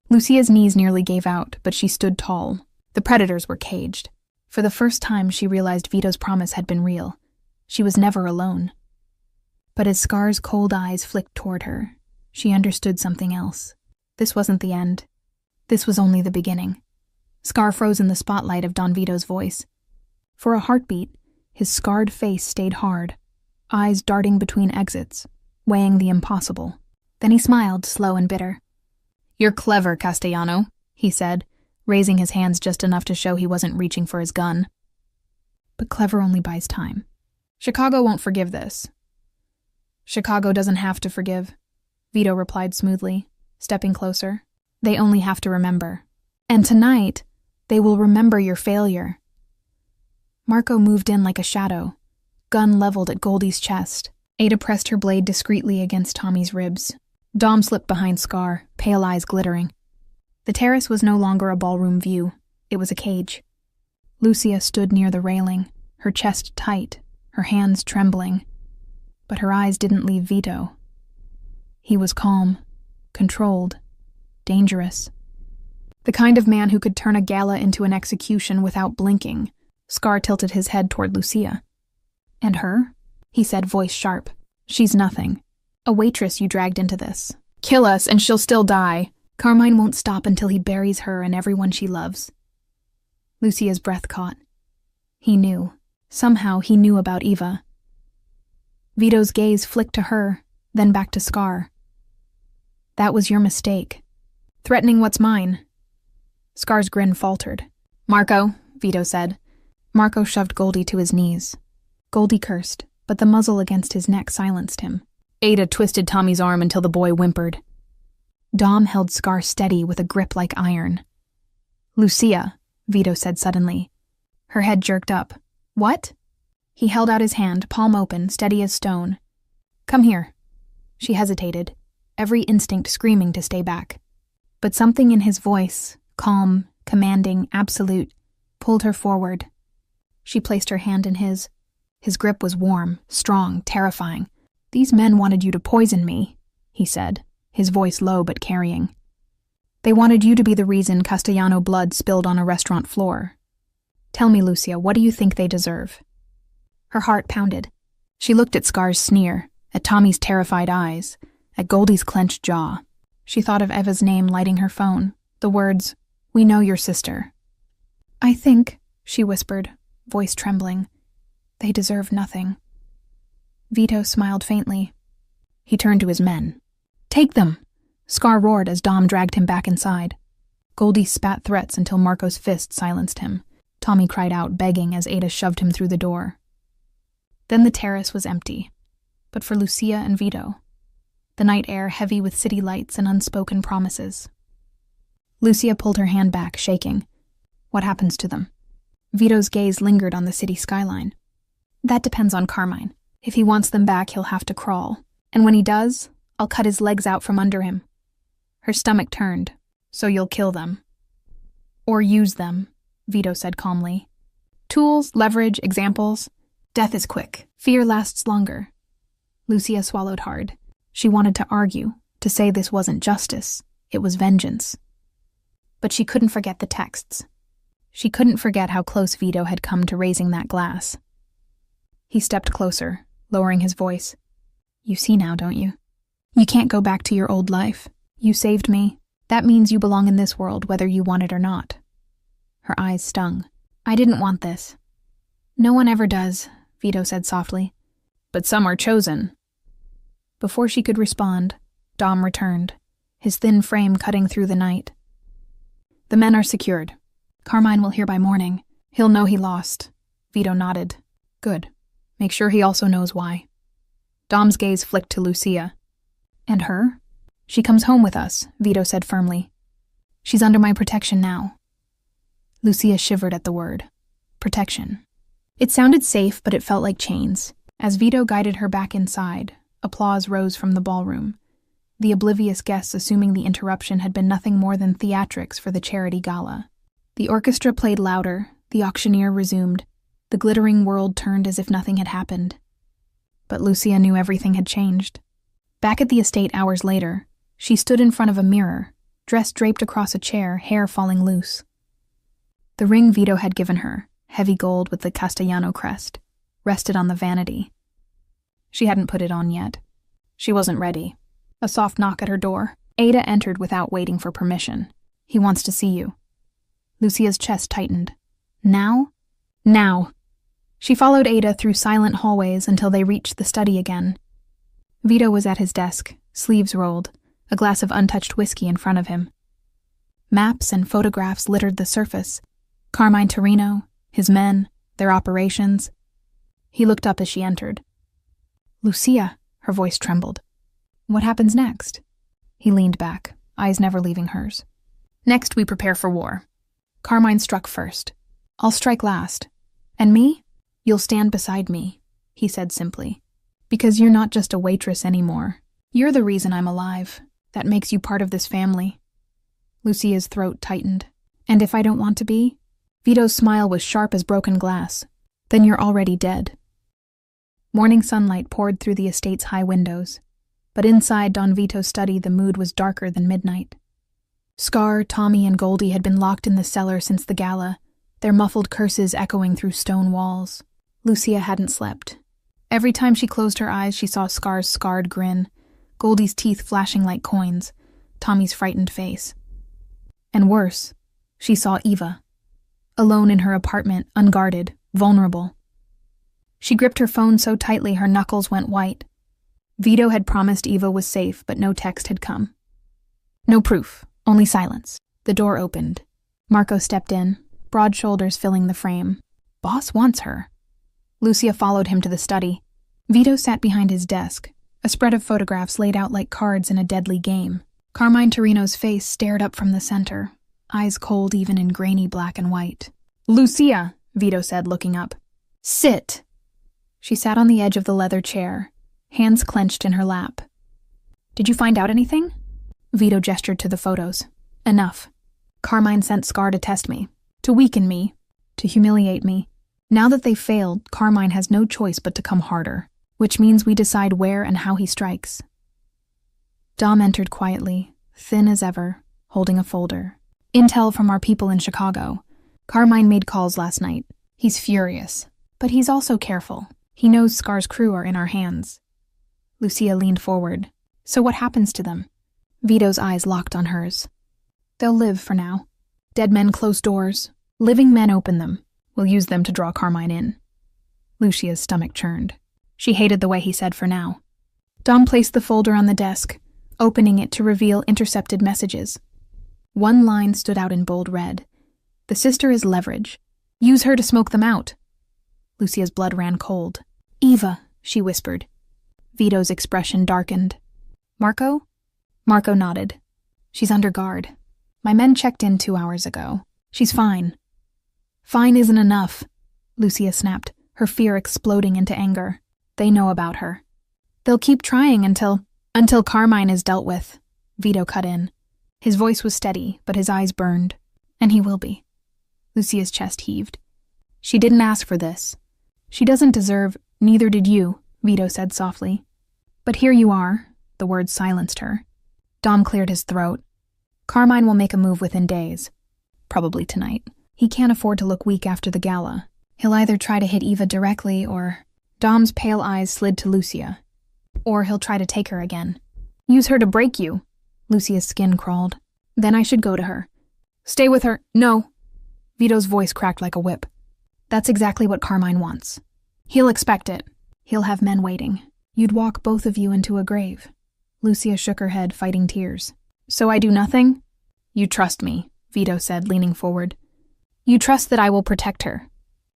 Lucia's knees nearly gave out, but she stood tall. The predators were caged. For the first time, she realized Vito's promise had been real. She was never alone. But as Scar's cold eyes flicked toward her, she understood something else. This wasn't the end. This was only the beginning. Scar froze in the spotlight of Don Vito's voice. For a heartbeat, his scarred face stayed hard, eyes darting between exits, weighing the impossible. Then he smiled, slow and bitter. "You're clever, Castellano," he said, raising his hands just enough to show he wasn't reaching for his gun. "But clever only buys time. Chicago won't forgive this." "Chicago doesn't have to forgive," Vito replied smoothly, stepping closer. "They only have to remember. And tonight, they will remember your failure." Marco moved in like a shadow, gun leveled at Goldie's chest. Ada pressed her blade discreetly against Tommy's ribs. Dom slipped behind Scar, pale eyes glittering. The terrace was no longer a ballroom view. It was a cage. Lucia stood near the railing, her chest tight, her hands trembling. But her eyes didn't leave Vito. He was calm, controlled, dangerous. The kind of man who could turn a gala into an execution without blinking. Scar tilted his head toward Lucia. "And her?" he said, voice sharp. "She's nothing. A waitress you dragged into this. Kill us and she'll still die. Carmine won't stop until he buries her and everyone she loves." Lucia's breath caught. He knew. Somehow he knew about Eva. Vito's gaze flicked to her, then back to Scar. "That was your mistake. Threatening what's mine." Scar's grin faltered. "Marco," Vito said. Marco shoved Goldie to his knees. Goldie cursed, but the muzzle against his neck silenced him. Ada twisted Tommy's arm until the boy whimpered. Dom held Scar steady with a grip like iron. "Lucia," Vito said suddenly. Her head jerked up. "What?" He held out his hand, palm open, steady as stone. "Come here." She hesitated, every instinct screaming to stay back. But something in his voice, calm, commanding, absolute, pulled her forward. She placed her hand in his. His grip was warm, strong, terrifying. "These men wanted you to poison me," he said, his voice low but carrying. "They wanted you to be the reason Castellano blood spilled on a restaurant floor. Tell me, Lucia, what do you think they deserve?" Her heart pounded. She looked at Scar's sneer, at Tommy's terrified eyes, at Goldie's clenched jaw. She thought of Eva's name lighting her phone, the words, "We know your sister." "I think," she whispered, voice trembling, "they deserve nothing." Vito smiled faintly. He turned to his men. "Take them!" Scar roared as Dom dragged him back inside. Goldie spat threats until Marco's fist silenced him. Tommy cried out, begging as Ada shoved him through the door. Then the terrace was empty, but for Lucia and Vito. The night air heavy with city lights and unspoken promises. Lucia pulled her hand back, shaking. "What happens to them?" Vito's gaze lingered on the city skyline. "That depends on Carmine. If he wants them back, he'll have to crawl. And when he does, I'll cut his legs out from under him." Her stomach turned. "So you'll kill them." "Or use them," Vito said calmly. "Tools, leverage, examples. Death is quick. Fear lasts longer." Lucia swallowed hard. She wanted to argue, to say this wasn't justice, it was vengeance. But she couldn't forget the texts. She couldn't forget how close Vito had come to raising that glass. He stepped closer, lowering his voice. "You see now, don't you? You can't go back to your old life. You saved me. That means you belong in this world, whether you want it or not." Her eyes stung. "I didn't want this." "No one ever does," Vito said softly. "But some are chosen." Before she could respond, Dom returned, his thin frame cutting through the night. "The men are secured. Carmine will hear by morning. He'll know he lost." Vito nodded. "Good. Make sure he also knows why." Dom's gaze flicked to Lucia. "And her?" "She comes home with us," Vito said firmly. "She's under my protection now." Lucia shivered at the word. Protection. It sounded safe, but it felt like chains. As Vito guided her back inside, applause rose from the ballroom. the oblivious guests assuming the interruption had been nothing more than theatrics for the charity gala. The orchestra played louder, the auctioneer resumed, the glittering world turned as if nothing had happened. But Lucia knew everything had changed. Back at the estate hours later, she stood in front of a mirror, dress draped across a chair, hair falling loose. The ring Vito had given her, heavy gold with the Castellano crest, rested on the vanity. She hadn't put it on yet. She wasn't ready. A soft knock at her door. Ada entered without waiting for permission. "He wants to see you." Lucia's chest tightened. Now? Now! She followed Ada through silent hallways until they reached the study again. Vito was at his desk, sleeves rolled, a glass of untouched whiskey in front of him. Maps and photographs littered the surface. Carmine Torino, his men, their operations. He looked up as she entered. "Lucia," her voice trembled. "What happens next?" He leaned back, eyes never leaving hers. "Next we prepare for war. Carmine struck first. I'll strike last. And me? You'll stand beside me," he said simply. "Because you're not just a waitress anymore. You're the reason I'm alive. That makes you part of this family." Lucia's throat tightened. "And if I don't want to be?" Vito's smile was sharp as broken glass. "Then you're already dead." Morning sunlight poured through the estate's high windows, but inside Don Vito's study the mood was darker than midnight. Scar, Tommy, and Goldie had been locked in the cellar since the gala, their muffled curses echoing through stone walls. Lucia hadn't slept. Every time she closed her eyes, she saw Scar's scarred grin, Goldie's teeth flashing like coins, Tommy's frightened face. And worse, she saw Eva, alone in her apartment, unguarded, vulnerable. She gripped her phone so tightly her knuckles went white. Vito had promised Eva was safe, but no text had come. No proof, only silence. The door opened. Marco stepped in, broad shoulders filling the frame. Boss wants her. Lucia followed him to the study. Vito sat behind his desk, a spread of photographs laid out like cards in a deadly game. Carmine Torino's face stared up from the center, eyes cold even in grainy black and white. "Lucia," Vito said, looking up. "Sit." She sat on the edge of the leather chair, hands clenched in her lap. "Did you find out anything?" Vito gestured to the photos. "Enough. Carmine sent Scar to test me, to weaken me, to humiliate me. Now that they've failed, Carmine has no choice but to come harder, which means we decide where and how he strikes." Dom entered quietly, thin as ever, holding a folder. "Intel from our people in Chicago. Carmine made calls last night. He's furious, but he's also careful. He knows Scar's crew are in our hands." Lucia leaned forward. "So what happens to them?" Vito's eyes locked on hers. "They'll live for now. Dead men close doors. Living men open them. We'll use them to draw Carmine in." Lucia's stomach churned. She hated the way he said "for now." Dom placed the folder on the desk, opening it to reveal intercepted messages. One line stood out in bold red. "The sister is leverage. Use her to smoke them out." Lucia's blood ran cold. "Eva," she whispered. Vito's expression darkened. "Marco?" Marco nodded. "She's under guard. My men checked in 2 hours ago. She's fine." "Fine isn't enough," Lucia snapped, her fear exploding into anger. "They know about her. They'll keep trying until Carmine is dealt with," Vito cut in. His voice was steady, but his eyes burned. "And he will be." Lucia's chest heaved. "She didn't ask for this. She doesn't deserve, neither did you," Vito said softly. "But here you are." The words silenced her. Dom cleared his throat. "Carmine will make a move within days. Probably tonight. He can't afford to look weak after the gala. He'll either try to hit Eva directly or..." Dom's pale eyes slid to Lucia. "Or he'll try to take her again. Use her to break you." Lucia's skin crawled. "Then I should go to her." "Stay with her." "No." Vito's voice cracked like a whip. "That's exactly what Carmine wants. He'll expect it. He'll have men waiting. You'd walk both of you into a grave." Lucia shook her head, fighting tears. "So I do nothing?" "You trust me," Vito said, leaning forward. "You trust that I will protect her.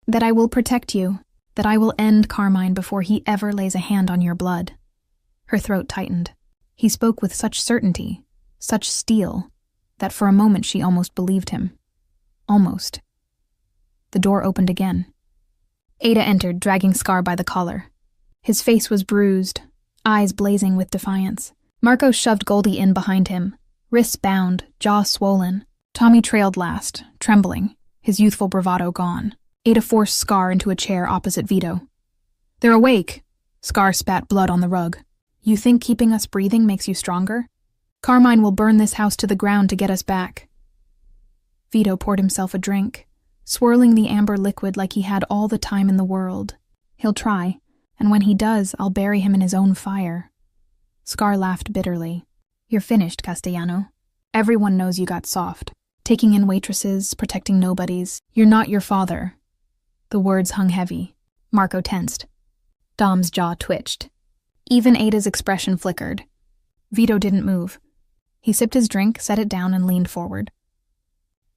That I will protect you. That I will end Carmine before he ever lays a hand on your blood." Her throat tightened. He spoke with such certainty, such steel, that for a moment she almost believed him. Almost. The door opened again. Ada entered, dragging Scar by the collar. His face was bruised, eyes blazing with defiance. Marco shoved Goldie in behind him, wrists bound, jaw swollen. Tommy trailed last, trembling, his youthful bravado gone. Ada forced Scar into a chair opposite Vito. "They're awake." Scar spat blood on the rug. "You think keeping us breathing makes you stronger? Carmine will burn this house to the ground to get us back." Vito poured himself a drink, swirling the amber liquid like he had all the time in the world. "He'll try, and when he does, I'll bury him in his own fire." Scar laughed bitterly. "You're finished, Castellano. Everyone knows you got soft. Taking in waitresses, protecting nobodies. You're not your father." The words hung heavy. Marco tensed. Dom's jaw twitched. Even Ada's expression flickered. Vito didn't move. He sipped his drink, set it down, and leaned forward.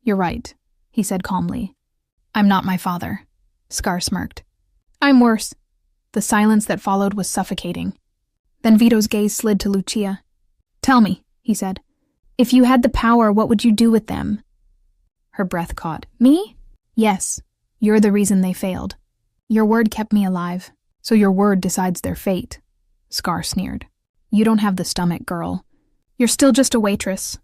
"You're right," he said calmly. "I'm not my father." Scar smirked. "I'm worse." The silence that followed was suffocating. Then Vito's gaze slid to Lucia. "Tell me," he said, "if you had the power, what would you do with them?" Her breath caught. "Me? Yes. You're the reason they failed. Your word kept me alive, so your word decides their fate." Scar sneered. "You don't have the stomach, girl. You're still just a waitress."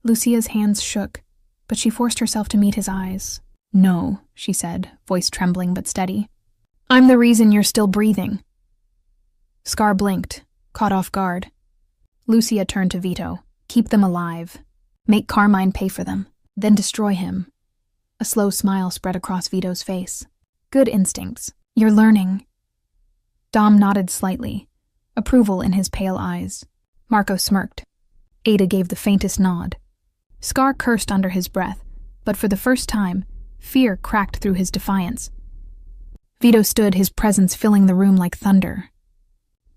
Lucia's hands shook, but she forced herself to meet his eyes. "No," she said, voice trembling but steady. "I'm the reason you're still breathing." Scar blinked, caught off guard. Lucia turned to Vito. "Keep them alive. Make Carmine pay for them. Then destroy him." A slow smile spread across Vito's face. "Good instincts. You're learning." Dom nodded slightly, approval in his pale eyes. Marco smirked. Ada gave the faintest nod. Scar cursed under his breath, but for the first time, fear cracked through his defiance. Vito stood, his presence filling the room like thunder.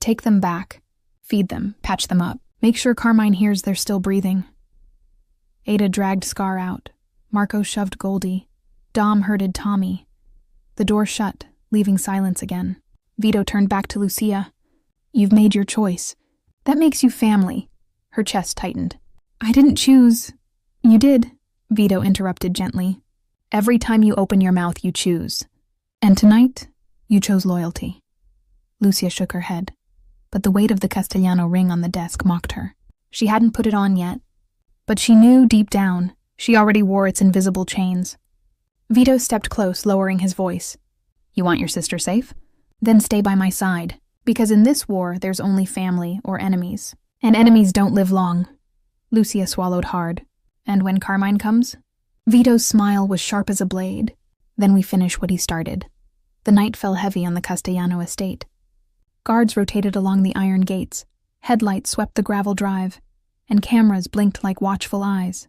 "Take them back. Feed them, patch them up. Make sure Carmine hears they're still breathing." Ada dragged Scar out. Marco shoved Goldie. Dom herded Tommy. The door shut, leaving silence again. Vito turned back to Lucia. "You've made your choice. That makes you family." Her chest tightened. "I didn't choose." "You did," Vito interrupted gently. "Every time you open your mouth, you choose. And tonight, you chose loyalty." Lucia shook her head, but the weight of the Castellano ring on the desk mocked her. She hadn't put it on yet, but she knew deep down she already wore its invisible chains. Vito stepped close, lowering his voice. "You want your sister safe? Then stay by my side, because in this war there's only family or enemies, and enemies don't live long." Lucia swallowed hard. "And when Carmine comes?" Vito's smile was sharp as a blade. "Then we finish what he started." The night fell heavy on the Castellano estate. Guards rotated along the iron gates, headlights swept the gravel drive, and cameras blinked like watchful eyes.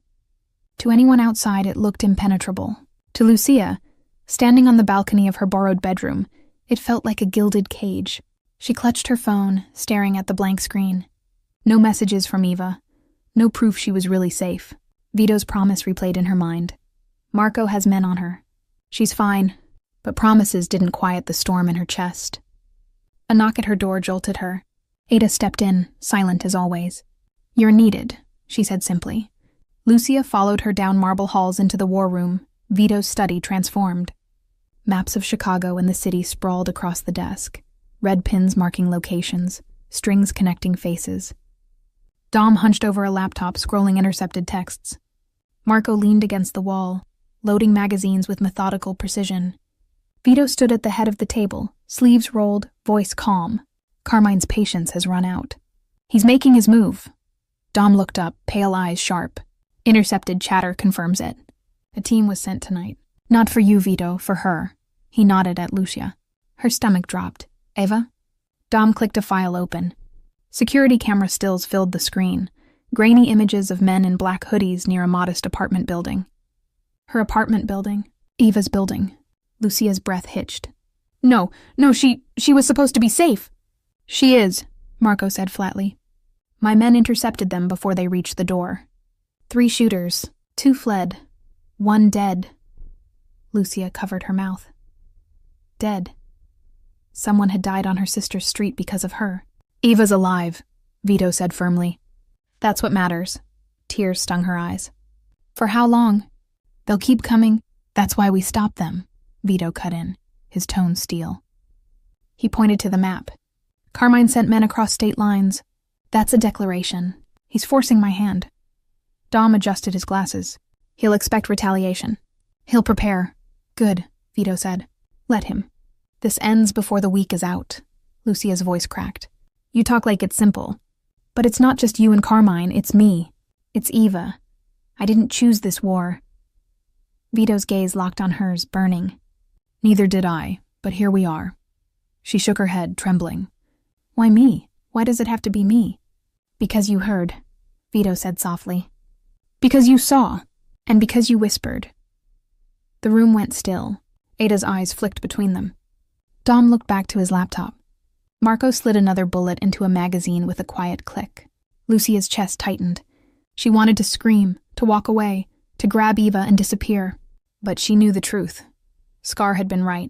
To anyone outside, it looked impenetrable. To Lucia, standing on the balcony of her borrowed bedroom, it felt like a gilded cage. She clutched her phone, staring at the blank screen. No messages from Eva. No proof she was really safe. Vito's promise replayed in her mind. Marco has men on her. She's fine, but promises didn't quiet the storm in her chest. A knock at her door jolted her. Ada stepped in, silent as always. "You're needed," she said simply. Lucia followed her down marble halls into the war room, Vito's study transformed. Maps of Chicago and the city sprawled across the desk, red pins marking locations, strings connecting faces. Dom hunched over a laptop, scrolling intercepted texts. Marco leaned against the wall, loading magazines with methodical precision. Vito stood at the head of the table, sleeves rolled, voice calm. Carmine's patience has run out. "He's making his move." Dom looked up, pale eyes sharp. Intercepted chatter confirms it. "A team was sent tonight. Not for you, Vito, for her." He nodded at Lucia. Her stomach dropped. "Eva?" Dom clicked a file open. Security camera stills filled the screen, grainy images of men in black hoodies near a modest apartment building. Her apartment building. Eva's building. Lucia's breath hitched. No, she was supposed to be safe." "She is," Marco said flatly. "My men intercepted them before they reached the door. 3 shooters, 2 fled, 1 dead." Lucia covered her mouth. Dead. Someone had died on her sister's street because of her. "Eva's alive," Vito said firmly. "That's what matters." Tears stung her eyes. "For how long?" "They'll keep coming. That's why we stop them," Vito cut in, his tone steel. He pointed to the map. "Carmine sent men across state lines. That's a declaration. He's forcing my hand. Dom adjusted his glasses. He'll expect retaliation. He'll prepare. Good, Vito said. Let him. This ends before the week is out. Lucia's voice cracked. You talk like it's simple. But it's not just you and Carmine, it's me. It's Eva. I didn't choose this war. Vito's gaze locked on hers, burning. Neither did I, but here we are. She shook her head, trembling. Why me? Why does it have to be me? Because you heard, Vito said softly. Because you saw, and because you whispered. The room went still. Ada's eyes flicked between them. Dom looked back to his laptop. Marco slid another bullet into a magazine with a quiet click. Lucia's chest tightened. She wanted to scream, to walk away, to grab Eva and disappear. But she knew the truth. Scar had been right.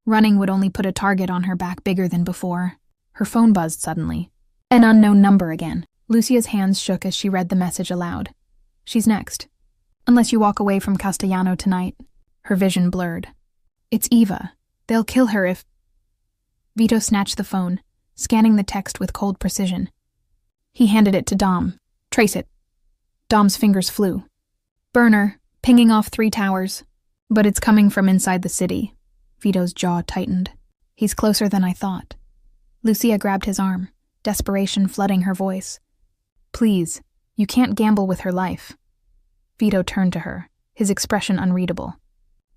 Running would only put a target on her back bigger than before. Her phone buzzed suddenly. An unknown number again. Lucia's hands shook as she read the message aloud. She's next. Unless you walk away from Castellano tonight. Her vision blurred. It's Eva. They'll kill her if... Vito snatched the phone, scanning the text with cold precision. He handed it to Dom. Trace it. Dom's fingers flew. Burner, pinging off 3 towers. But it's coming from inside the city. Vito's jaw tightened. He's closer than I thought. Lucia grabbed his arm, desperation flooding her voice. Please, you can't gamble with her life. Vito turned to her, his expression unreadable.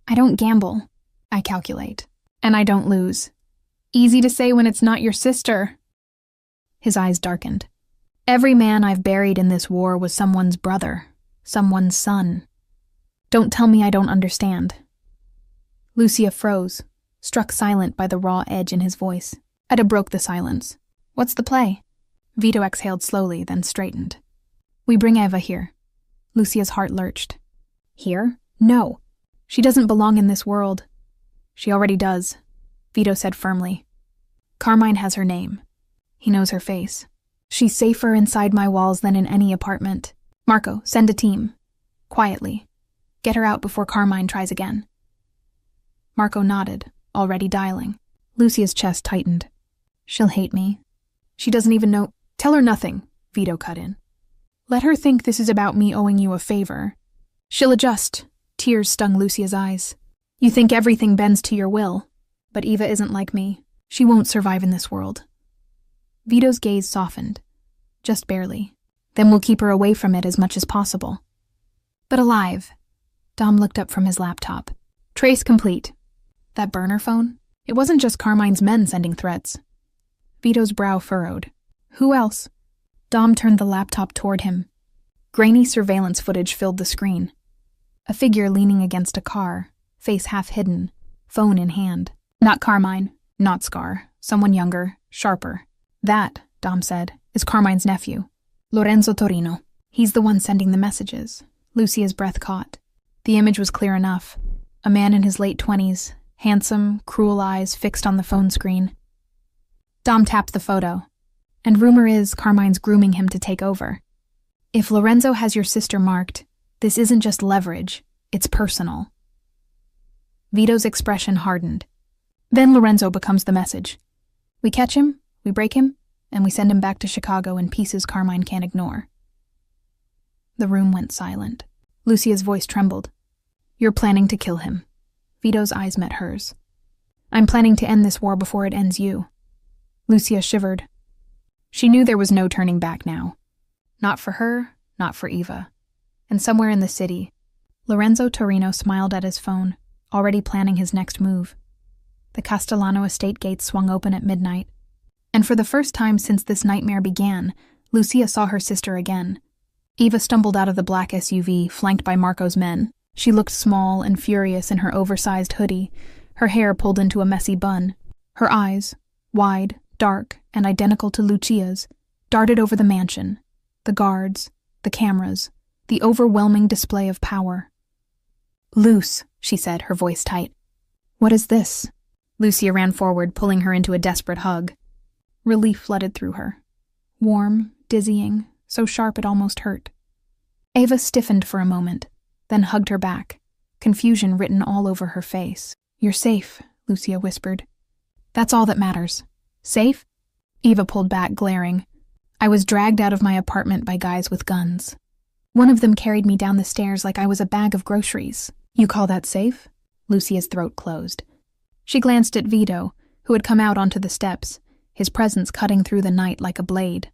I don't gamble. I calculate. And I don't lose. Easy to say when it's not your sister. His eyes darkened. Every man I've buried in this war was someone's brother, someone's son. Don't tell me I don't understand. Lucia froze, struck silent by the raw edge in his voice. Eda broke the silence. What's the play? Vito exhaled slowly, then straightened. We bring Eva here. Lucia's heart lurched. Here? No. She doesn't belong in this world. She already does, Vito said firmly. Carmine has her name. He knows her face. She's safer inside my walls than in any apartment. Marco, send a team. Quietly. Get her out before Carmine tries again. Marco nodded, already dialing. Lucia's chest tightened. She'll hate me. She doesn't even know. Tell her nothing, Vito cut in. Let her think this is about me owing you a favor. She'll adjust. Tears stung Lucia's eyes. You think everything bends to your will. But Eva isn't like me. She won't survive in this world. Vito's gaze softened. Just barely. Then we'll keep her away from it as much as possible. But alive. Dom looked up from his laptop. Trace complete. That burner phone? It wasn't just Carmine's men sending threats. Vito's brow furrowed. Who else? Dom turned the laptop toward him. Grainy surveillance footage filled the screen. A figure leaning against a car, face half hidden, phone in hand. Not Carmine, not Scar, someone younger, sharper. That, Dom said, is Carmine's nephew, Lorenzo Torino. He's the one sending the messages. Lucia's breath caught. The image was clear enough. A man in his late 20s, handsome, cruel eyes fixed on the phone screen. Dom tapped the photo. And rumor is Carmine's grooming him to take over. If Lorenzo has your sister marked, this isn't just leverage, it's personal. Vito's expression hardened. Then Lorenzo becomes the message. We catch him, we break him, and we send him back to Chicago in pieces Carmine can't ignore. The room went silent. Lucia's voice trembled. You're planning to kill him. Vito's eyes met hers. I'm planning to end this war before it ends you. Lucia shivered. She knew there was no turning back now. Not for her, not for Eva. And somewhere in the city, Lorenzo Torino smiled at his phone, already planning his next move. The Castellano estate gates swung open at midnight. And for the first time since this nightmare began, Lucia saw her sister again. Eva stumbled out of the black SUV, flanked by Marco's men. She looked small and furious in her oversized hoodie, her hair pulled into a messy bun. Her eyes, wide, dark, and identical to Lucia's, darted over the mansion, the guards, the cameras, the overwhelming display of power. Luce, she said, her voice tight. What is this? Lucia ran forward, pulling her into a desperate hug. Relief flooded through her. Warm, dizzying, so sharp it almost hurt. Eva stiffened for a moment, then hugged her back, confusion written all over her face. You're safe, Lucia whispered. That's all that matters. Safe? Eva pulled back, glaring. I was dragged out of my apartment by guys with guns. One of them carried me down the stairs like I was a bag of groceries. You call that safe? Lucia's throat closed. She glanced at Vito, who had come out onto the steps, his presence cutting through the night like a blade.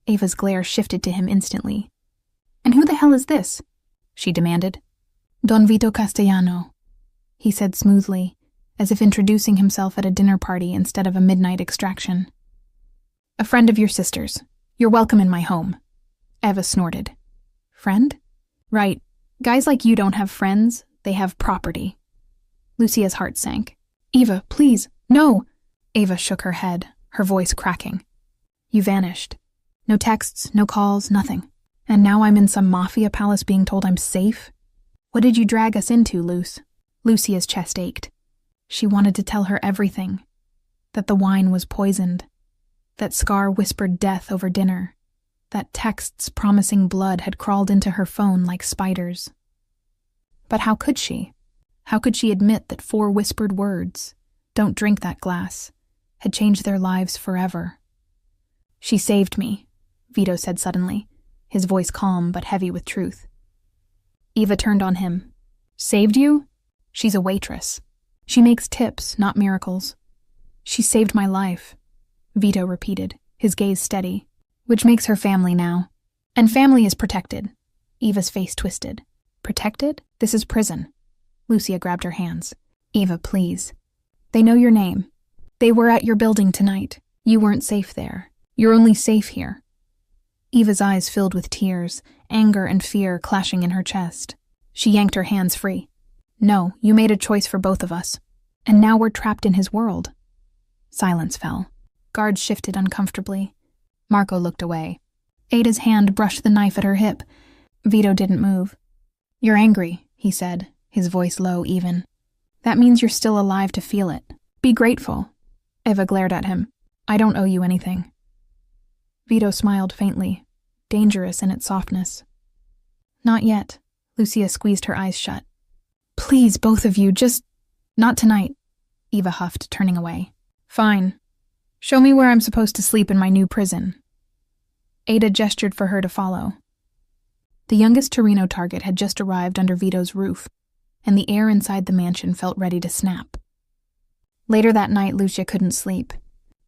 Ava's glare shifted to him instantly. And who the hell is this? She demanded. Don Vito Castellano, he said smoothly, as if introducing himself at a dinner party instead of a midnight extraction. A friend of your sister's. You're welcome in my home. Eva snorted. Friend? Right. Guys like you don't have friends, they have property. Lucia's heart sank. Eva, please, no! Ava shook her head, her voice cracking. You vanished. No texts, no calls, nothing. And now I'm in some Mafia palace being told I'm safe? What did you drag us into, Luce? Lucia's chest ached. She wanted to tell her everything. That the wine was poisoned. That Scar whispered death over dinner. That texts promising blood had crawled into her phone like spiders. But how could she? How could she admit that 4 whispered words, "Don't drink that glass," had changed their lives forever? She saved me, Vito said suddenly, his voice calm but heavy with truth. Eva turned on him. Saved you? She's a waitress. She makes tips, not miracles. She saved my life, Vito repeated, his gaze steady. Which makes her family now. And family is protected. Eva's face twisted. Protected? This is prison. Lucia grabbed her hands. Eva, please. They know your name. They were at your building tonight. You weren't safe there. You're only safe here. Eva's eyes filled with tears, anger and fear clashing in her chest. She yanked her hands free. No, you made a choice for both of us. And now we're trapped in his world. Silence fell. Guards shifted uncomfortably. Marco looked away. Ada's hand brushed the knife at her hip. Vito didn't move. You're angry, he said, his voice low even. That means you're still alive to feel it. Be grateful. Eva glared at him. I don't owe you anything. Vito smiled faintly, dangerous in its softness. Not yet. Lucia squeezed her eyes shut. Please, both of you, just... Not tonight, Eva huffed, turning away. Fine. Show me where I'm supposed to sleep in my new prison. Ada gestured for her to follow. The youngest Torino target had just arrived under Vito's roof, and the air inside the mansion felt ready to snap. Later that night, Lucia couldn't sleep.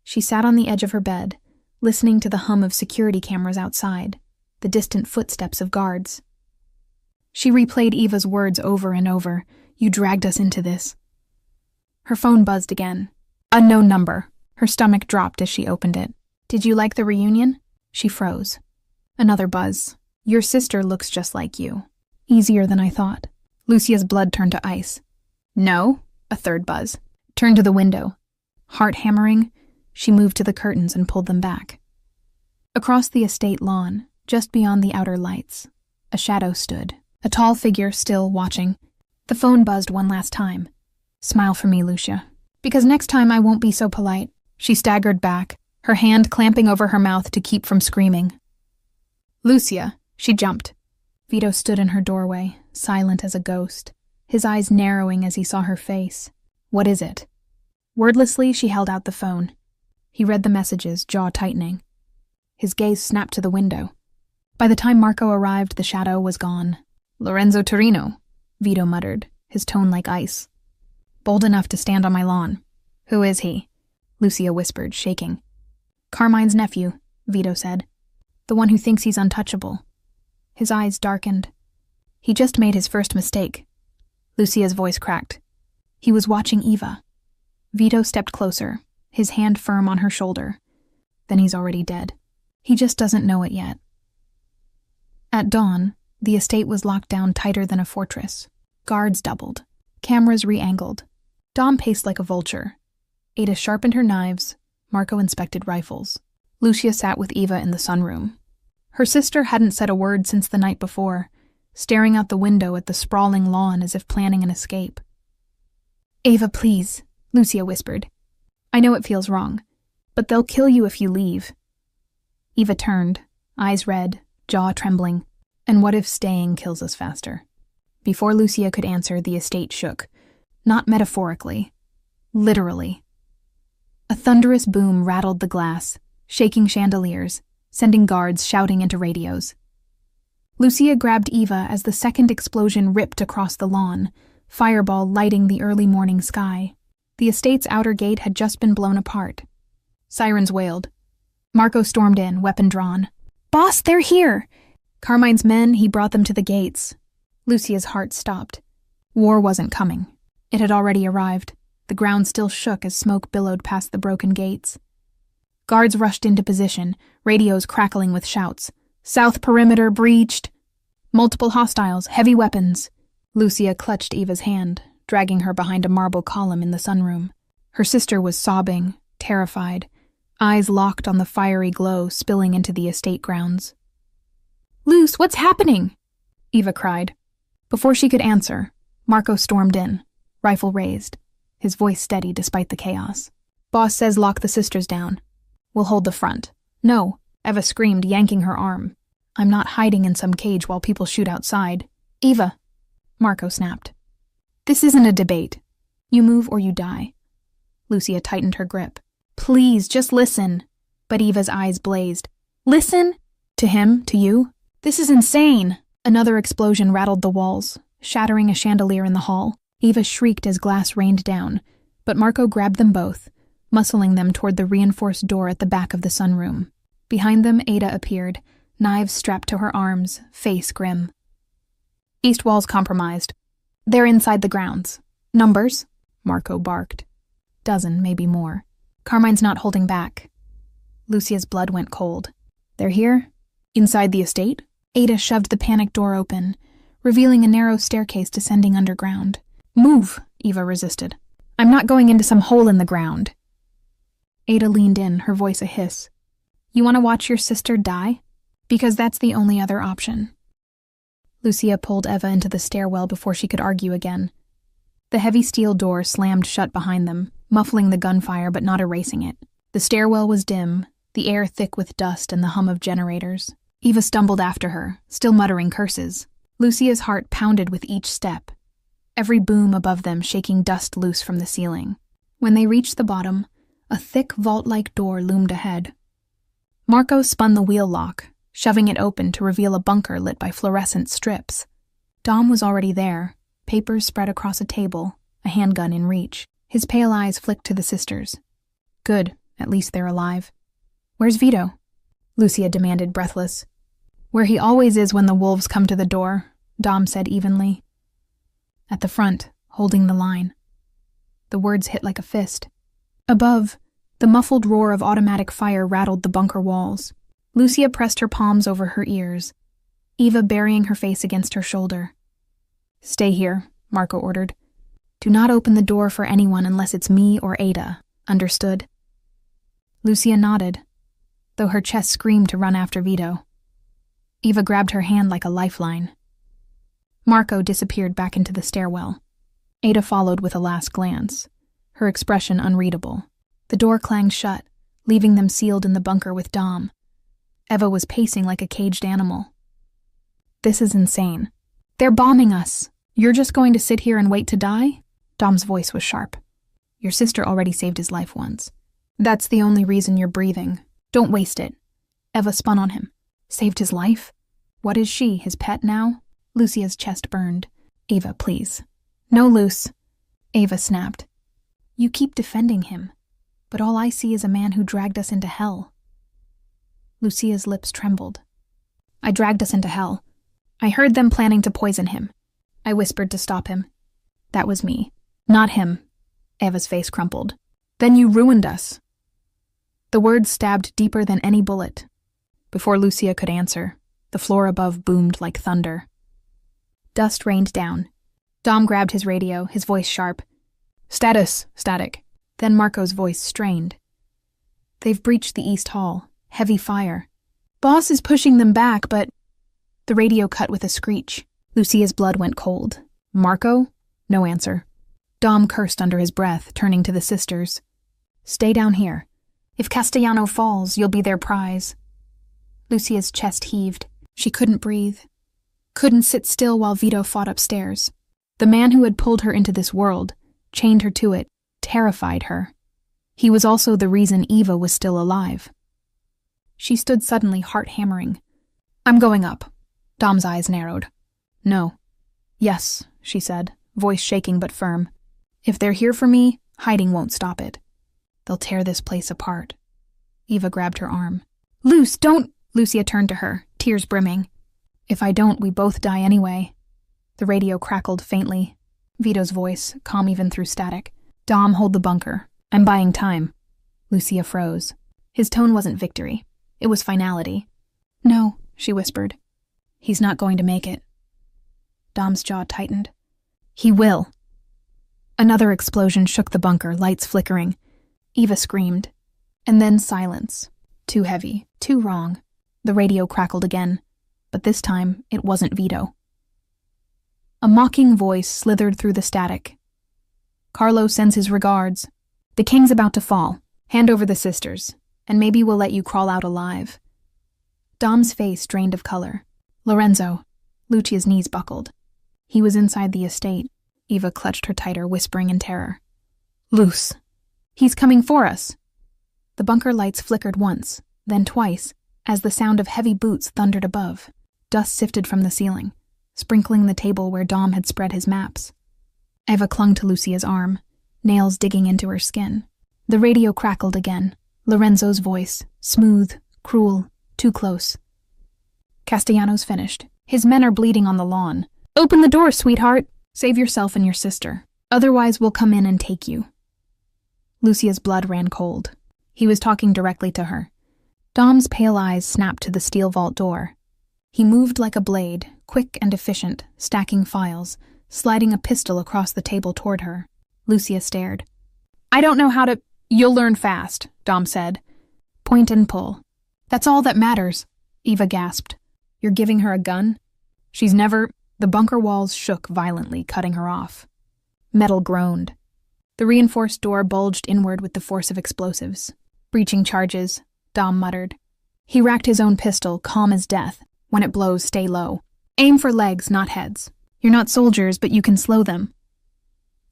She sat on the edge of her bed, listening to the hum of security cameras outside, the distant footsteps of guards. She replayed Eva's words over and over. You dragged us into this. Her phone buzzed again. Unknown number. Her stomach dropped as she opened it. Did you like the reunion? She froze. Another buzz. Your sister looks just like you. Easier than I thought. Lucia's blood turned to ice. No? A third buzz. Turned to the window. Heart hammering, she moved to the curtains and pulled them back. Across the estate lawn, just beyond the outer lights, a shadow stood, a tall figure still watching. The phone buzzed one last time. Smile for me, Lucia. Because next time I won't be so polite. She staggered back, her hand clamping over her mouth to keep from screaming. Lucia, she jumped. Vito stood in her doorway, silent as a ghost, his eyes narrowing as he saw her face. What is it? Wordlessly, she held out the phone. He read the messages, jaw tightening. His gaze snapped to the window. By the time Marco arrived, the shadow was gone. Lorenzo Torino, Vito muttered, his tone like ice. Bold enough to stand on my lawn. Who is he? Lucia whispered, shaking. Carmine's nephew, Vito said. The one who thinks he's untouchable. His eyes darkened. He just made his first mistake. Lucia's voice cracked. He was watching Eva. Vito stepped closer, his hand firm on her shoulder. Then he's already dead. He just doesn't know it yet. At dawn, the estate was locked down tighter than a fortress. Guards doubled. Cameras re-angled. Dom paced like a vulture. Ada sharpened her knives. Marco inspected rifles. Lucia sat with Eva in the sunroom. Her sister hadn't said a word since the night before, staring out the window at the sprawling lawn as if planning an escape. Ava, please, Lucia whispered. I know it feels wrong, but they'll kill you if you leave. Eva turned, eyes red, jaw trembling. And what if staying kills us faster? Before Lucia could answer, the estate shook. Not metaphorically. Literally. A thunderous boom rattled the glass, shaking chandeliers, sending guards shouting into radios. Lucia grabbed Eva as the second explosion ripped across the lawn, fireball lighting the early morning sky. The estate's outer gate had just been blown apart. Sirens wailed. Marco stormed in, weapon drawn. "Boss, they're here!" Carmine's men, he brought them to the gates. Lucia's heart stopped. War wasn't coming. It had already arrived. The ground still shook as smoke billowed past the broken gates. Guards rushed into position, radios crackling with shouts. "South perimeter breached!" "Multiple hostiles, heavy weapons." Lucia clutched Eva's hand, dragging her behind a marble column in the sunroom. Her sister was sobbing, terrified, eyes locked on the fiery glow spilling into the estate grounds. "Luce, what's happening?" Eva cried. Before she could answer, Marco stormed in, rifle raised, his voice steady despite the chaos. "Boss says lock the sisters down. We'll hold the front." "No," Eva screamed, yanking her arm. "I'm not hiding in some cage while people shoot outside." "Eva," Marco snapped. "This isn't a debate. You move or you die." Lucia tightened her grip. "Please, just listen." But Eva's eyes blazed. "Listen? To him? To you? This is insane." Another explosion rattled the walls, shattering a chandelier in the hall. Eva shrieked as glass rained down, but Marco grabbed them both, muscling them toward the reinforced door at the back of the sunroom. Behind them, Ada appeared, knives strapped to her arms, face grim. "East wall's compromised. They're inside the grounds." "Numbers?" Marco barked. "Dozen, maybe more. Carmine's not holding back." Lucia's blood went cold. "They're here? Inside the estate?" Ada shoved the panic door open, revealing a narrow staircase descending underground. "Move," Eva resisted. "I'm not going into some hole in the ground." Ada leaned in, her voice a hiss. "You want to watch your sister die? Because that's the only other option." Lucia pulled Eva into the stairwell before she could argue again. The heavy steel door slammed shut behind them, muffling the gunfire but not erasing it. The stairwell was dim, the air thick with dust and the hum of generators. Eva stumbled after her, still muttering curses. Lucia's heart pounded with each step, every boom above them shaking dust loose from the ceiling. When they reached the bottom, a thick vault-like door loomed ahead. Marco spun the wheel lock, shoving it open to reveal a bunker lit by fluorescent strips. Dom was already there, papers spread across a table, a handgun in reach. His pale eyes flicked to the sisters. "Good, at least they're alive." "Where's Vito?" Lucia demanded, breathless. "Where he always is when the wolves come to the door," Dom said evenly. "At the front, holding the line." The words hit like a fist. Above, the muffled roar of automatic fire rattled the bunker walls. Lucia pressed her palms over her ears, Eva burying her face against her shoulder. "Stay here," Marco ordered. "Do not open the door for anyone unless it's me or Ada. Understood?" Lucia nodded, though her chest screamed to run after Vito. Eva grabbed her hand like a lifeline. Marco disappeared back into the stairwell. Ada followed with a last glance, her expression unreadable. The door clanged shut, leaving them sealed in the bunker with Dom. Eva was pacing like a caged animal. "This is insane. They're bombing us. You're just going to sit here and wait to die?" Dom's voice was sharp. "Your sister already saved his life once. That's the only reason you're breathing. Don't waste it." Eva spun on him. "Saved his life? What is she, his pet now?" Lucia's chest burned. "Eva, please." "No, Luce." Eva snapped. "You keep defending him, but all I see is a man who dragged us into hell." Lucia's lips trembled. "I dragged us into hell. I heard them planning to poison him. I whispered to stop him. That was me. Not him." Eva's face crumpled. "Then you ruined us." The words stabbed deeper than any bullet. Before Lucia could answer, the floor above boomed like thunder. Dust rained down. Dom grabbed his radio, his voice sharp. "Status, static." Then Marco's voice strained. "They've breached the East Hall. Heavy fire. Boss is pushing them back, but..." The radio cut with a screech. Lucia's blood went cold. "Marco?" No answer. Dom cursed under his breath, turning to the sisters. "Stay down here. If Castellano falls, you'll be their prize." Lucia's chest heaved. She couldn't breathe. Couldn't sit still while Vito fought upstairs. The man who had pulled her into this world, chained her to it, terrified her. He was also the reason Eva was still alive. She stood suddenly, heart hammering. "I'm going up." Dom's eyes narrowed. "No." "Yes," she said, voice shaking but firm. "If they're here for me, hiding won't stop it. They'll tear this place apart." Eva grabbed her arm. "Luce, don't—" Lucia turned to her, tears brimming. "If I don't, we both die anyway." The radio crackled faintly. Vito's voice, calm even through static. "Dom, hold the bunker. I'm buying time." Lucia froze. His tone wasn't victory. It was finality. "No," she whispered. "He's not going to make it." Dom's jaw tightened. "He will." Another explosion shook the bunker, lights flickering. Eva screamed. And then silence. Too heavy, too wrong. The radio crackled again, but this time it wasn't Vito. A mocking voice slithered through the static. "Carlo sends his regards. The king's about to fall. Hand over the sisters, and maybe we'll let you crawl out alive." Dom's face drained of color. "Lorenzo." Lucia's knees buckled. He was inside the estate. Eva clutched her tighter, whispering in terror. "Luce." "He's coming for us." The bunker lights flickered once, then twice, as the sound of heavy boots thundered above. Dust sifted from the ceiling, sprinkling the table where Dom had spread his maps. Eva clung to Lucia's arm, nails digging into her skin. The radio crackled again. Lorenzo's voice, smooth, cruel, too close. "Castellano's finished. His men are bleeding on the lawn. Open the door, sweetheart. Save yourself and your sister. Otherwise we'll come in and take you." Lucia's blood ran cold. He was talking directly to her. Dom's pale eyes snapped to the steel vault door. He moved like a blade, quick and efficient, stacking files, sliding a pistol across the table toward her. Lucia stared. "I don't know how to—" "You'll learn fast," Dom said. "Point and pull. That's all that matters," Eva gasped. "You're giving her a gun?" "She's never—" The bunker walls shook violently, cutting her off. Metal groaned. The reinforced door bulged inward with the force of explosives. "Breaching charges," Dom muttered. He racked his own pistol, calm as death. "When it blows, stay low. Aim for legs, not heads. You're not soldiers, but you can slow them."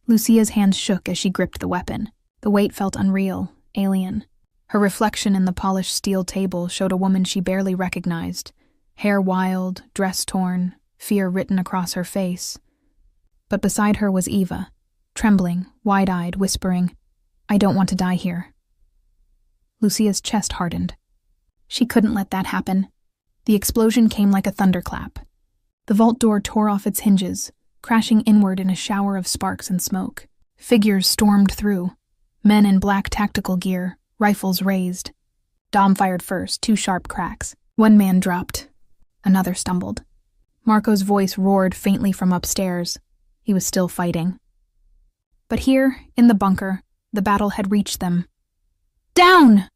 Lucia's hands shook as she gripped the weapon. The weight felt unreal, alien. Her reflection in the polished steel table showed a woman she barely recognized. Hair wild, dress torn, fear written across her face. But beside her was Eva, trembling, wide-eyed, whispering, "I don't want to die here." Lucia's chest hardened. She couldn't let that happen. The explosion came like a thunderclap. The vault door tore off its hinges, crashing inward in a shower of sparks and smoke. Figures stormed through. Men in black tactical gear, rifles raised. Dom fired first, 2 sharp cracks. One man dropped. Another stumbled. Marco's voice roared faintly from upstairs. He was still fighting. But here, in the bunker, the battle had reached them. "Down!"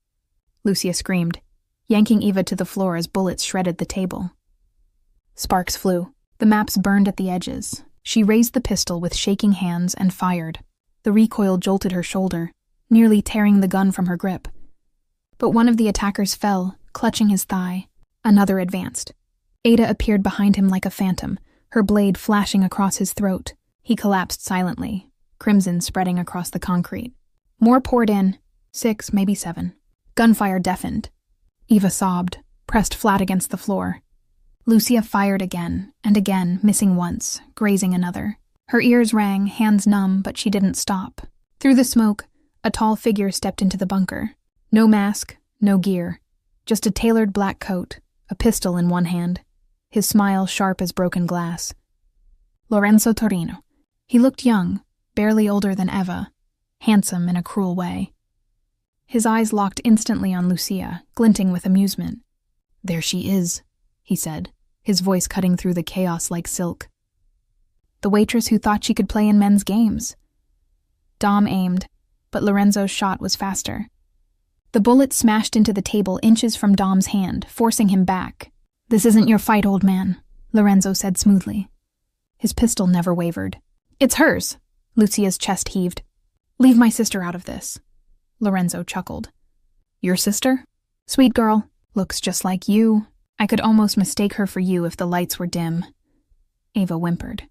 Lucia screamed, yanking Eva to the floor as bullets shredded the table. Sparks flew. The maps burned at the edges. She raised the pistol with shaking hands and fired. The recoil jolted her shoulder, nearly tearing the gun from her grip. But one of the attackers fell, clutching his thigh. Another advanced. Ada appeared behind him like a phantom, her blade flashing across his throat. He collapsed silently, crimson spreading across the concrete. More poured in, 6, maybe 7. Gunfire deafened. Eva sobbed, pressed flat against the floor. Lucia fired again and again, missing once, grazing another. Her ears rang, hands numb, but she didn't stop. Through the smoke, a tall figure stepped into the bunker. No mask, no gear. Just a tailored black coat, a pistol in one hand. His smile sharp as broken glass. Lorenzo Torino. He looked young, barely older than Eva, handsome in a cruel way. His eyes locked instantly on Lucia, glinting with amusement. "There she is," he said, his voice cutting through the chaos like silk. The waitress who thought she could play in men's games. Dom aimed, but Lorenzo's shot was faster. The bullet smashed into the table inches from Dom's hand, forcing him back. "This isn't your fight, old man," Lorenzo said smoothly. His pistol never wavered. "It's hers," Lucia's chest heaved. "Leave my sister out of this." Lorenzo chuckled. "Your sister? Sweet girl. Looks just like you. I could almost mistake her for you if the lights were dim." Eva whimpered.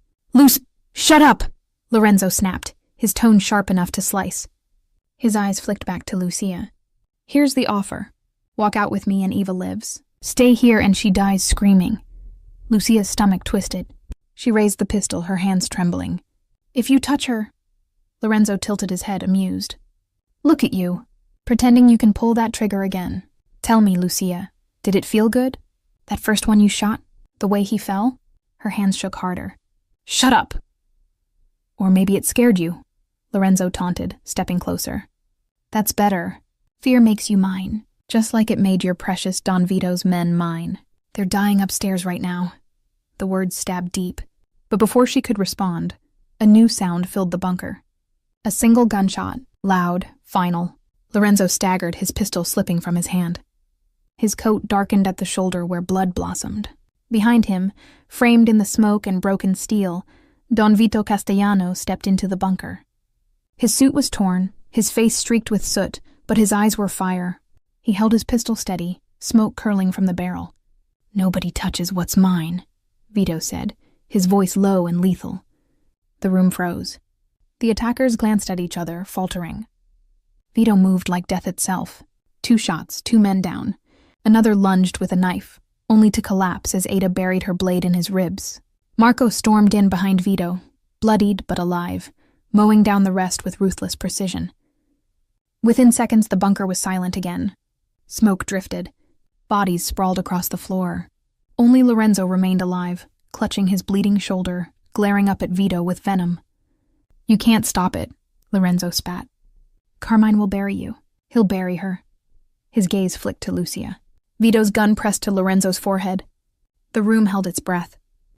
Shut up!" Lorenzo snapped, his tone sharp enough to slice. His eyes flicked back to Lucia. "Here's the offer. Walk out with me and Eva lives. Stay here and she dies screaming. Lucia's stomach twisted. She raised the pistol, her hands trembling. If you touch her... Lorenzo tilted his head, amused. Look at you, pretending you can pull that trigger again. Tell me, Lucia, did it feel good? That first one you shot? The way he fell? Her hands shook harder. Shut up! Or maybe it scared you, Lorenzo taunted, stepping closer. That's better. Fear makes you mine, just like it made your precious Don Vito's men mine. They're dying upstairs right now. The words stabbed deep. But before she could respond, a new sound filled the bunker. A single gunshot, loud, final. Lorenzo staggered, his pistol slipping from his hand. His coat darkened at the shoulder where blood blossomed. Behind him, framed in the smoke and broken steel, Don Vito Castellano stepped into the bunker. His suit was torn, his face streaked with soot, but his eyes were fire. He held his pistol steady, smoke curling from the barrel. Nobody touches what's mine, Vito said, his voice low and lethal. The room froze. The attackers glanced at each other, faltering. Vito moved like death itself. 2 shots, 2 men down. Another lunged with a knife, only to collapse as Ada buried her blade in his ribs. Marco stormed in behind Vito, bloodied but alive, mowing down the rest with ruthless precision. Within seconds, the bunker was silent again. Smoke drifted. Bodies sprawled across the floor. Only Lorenzo remained alive, clutching his bleeding shoulder, glaring up at Vito with venom. You can't stop it, Lorenzo spat. Carmine will bury you. He'll bury her. His gaze flicked to Lucia. Vito's gun pressed to Lorenzo's forehead. The room held its breath.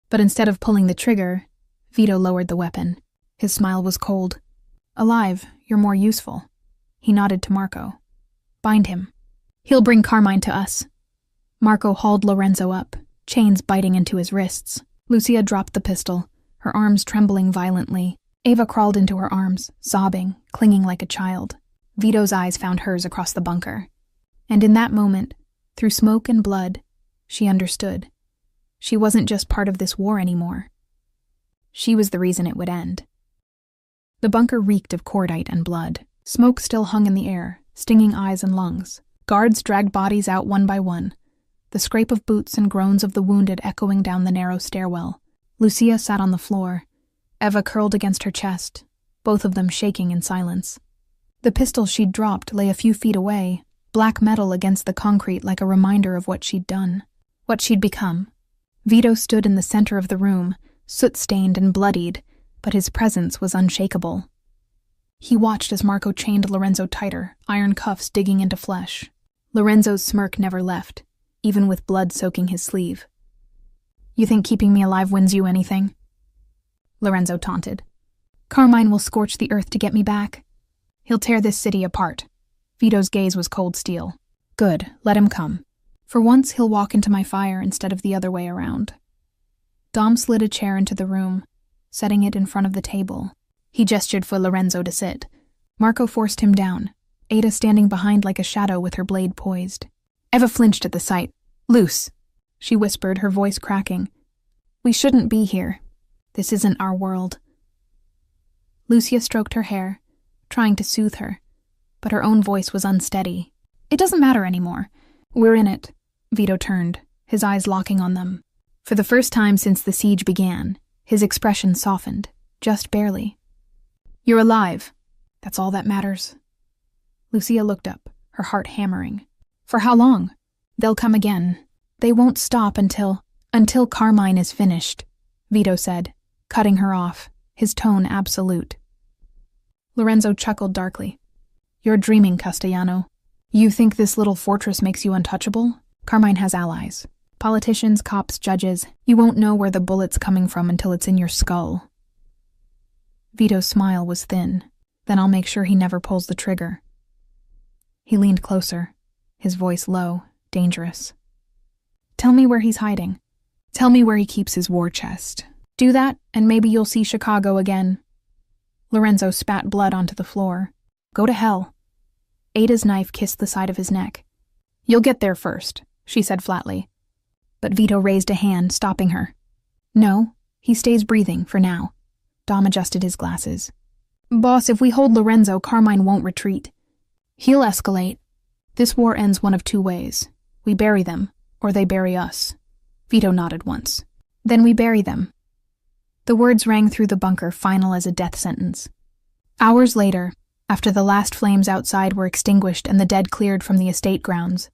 But instead of pulling the trigger, Vito lowered the weapon. His smile was cold. Alive, you're more useful. He nodded to Marco. Bind him. He'll bring Carmine to us. Marco hauled Lorenzo up, chains biting into his wrists. Lucia dropped the pistol, her arms trembling violently. Eva crawled into her arms, sobbing, clinging like a child. Vito's eyes found hers across the bunker. And in that moment, through smoke and blood, she understood. She wasn't just part of this war anymore. She was the reason it would end. The bunker reeked of cordite and blood. Smoke still hung in the air, stinging eyes and lungs. Guards dragged bodies out one by one, the scrape of boots and groans of the wounded echoing down the narrow stairwell. Lucia sat on the floor, Eva curled against her chest, both of them shaking in silence. The pistol she'd dropped lay a few feet away, black metal against the concrete like a reminder of what she'd done, what she'd become. Vito stood in the center of the room, soot-stained and bloodied, but his presence was unshakable. He watched as Marco chained Lorenzo tighter, iron cuffs digging into flesh. Lorenzo's smirk never left, even with blood soaking his sleeve. You think keeping me alive wins you anything? Lorenzo taunted. Carmine will scorch the earth to get me back. He'll tear this city apart. Vito's gaze was cold steel. Good, let him come. For once, he'll walk into my fire instead of the other way around. Dom slid a chair into the room, setting it in front of the table. He gestured for Lorenzo to sit. Marco forced him down, Ada standing behind like a shadow with her blade poised. Eva flinched at the sight. Luce, she whispered, her voice cracking. We shouldn't be here. This isn't our world. Lucia stroked her hair, trying to soothe her, but her own voice was unsteady. It doesn't matter anymore. We're in it. Vito turned, his eyes locking on them. For the first time since the siege began, his expression softened, just barely. You're alive. That's all that matters. Lucia looked up, her heart hammering. For how long? They'll come again. They won't stop until Carmine is finished, Vito said, cutting her off, his tone absolute. Lorenzo chuckled darkly. You're dreaming, Castellano. You think this little fortress makes you untouchable? Carmine has allies. Politicians, cops, judges. You won't know where the bullet's coming from until it's in your skull. Vito's smile was thin. Then I'll make sure he never pulls the trigger. He leaned closer, his voice low, dangerous. Tell me where he's hiding. Tell me where he keeps his war chest. Do that, and maybe you'll see Chicago again. Lorenzo spat blood onto the floor. Go to hell. Ada's knife kissed the side of his neck. You'll get there first, she said flatly. But Vito raised a hand, stopping her. No, he stays breathing, for now. Dom adjusted his glasses. Boss, if we hold Lorenzo, Carmine won't retreat. He'll escalate. This war ends one of two ways. We bury them, or they bury us. Vito nodded once. Then we bury them. The words rang through the bunker, final as a death sentence. Hours later, after the last flames outside were extinguished and the dead cleared from the estate grounds,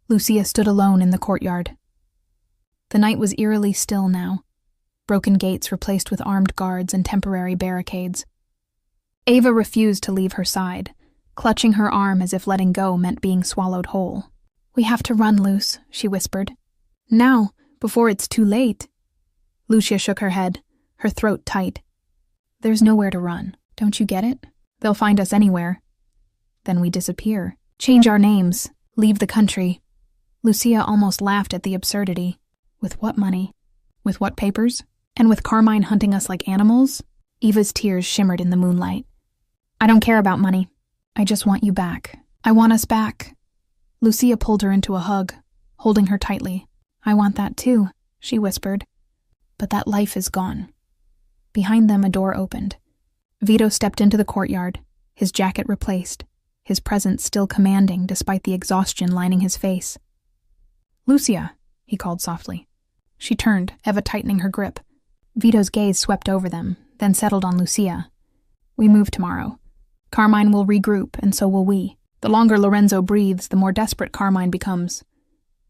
Lucia stood alone in the courtyard. The night was eerily still now, broken gates replaced with armed guards and temporary barricades. Ava refused to leave her side, clutching her arm as if letting go meant being swallowed whole. "We have to run, Luce," she whispered. "Now, before it's too late." Lucia shook her head, her throat tight. "There's nowhere to run. Don't you get it? They'll find us anywhere. Then we disappear. Change our names. Leave the country." Lucia almost laughed at the absurdity. With what money? With what papers? And with Carmine hunting us like animals? Eva's tears shimmered in the moonlight. "I don't care about money. I just want you back. I want us back." Lucia pulled her into a hug, holding her tightly. "I want that too," she whispered. "But that life is gone." Behind them, a door opened. Vito stepped into the courtyard, his jacket replaced, his presence still commanding despite the exhaustion lining his face. "Lucia," he called softly. She turned, Eva tightening her grip. Vito's gaze swept over them, then settled on Lucia. "We move tomorrow. Carmine will regroup, and so will we. The longer Lorenzo breathes, the more desperate Carmine becomes."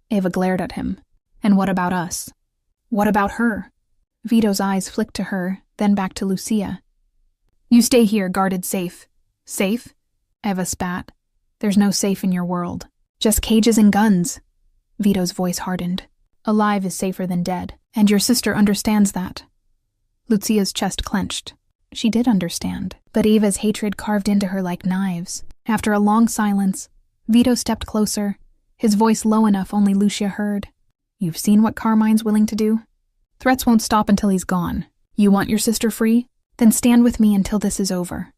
Eva glared at him. "And what about us? What about her?" Vito's eyes flicked to her, then back to Lucia. "You stay here, guarded safe." "Safe?" Eva spat. "There's no safe in your world. Just cages and guns." Vito's voice hardened. "Alive is safer than dead, and your sister understands that." Lucia's chest clenched. She did understand, but Eva's hatred carved into her like knives. After a long silence, Vito stepped closer, his voice low enough only Lucia heard. "You've seen what Carmine's willing to do? Threats won't stop until he's gone. You want your sister free? Then stand with me until this is over."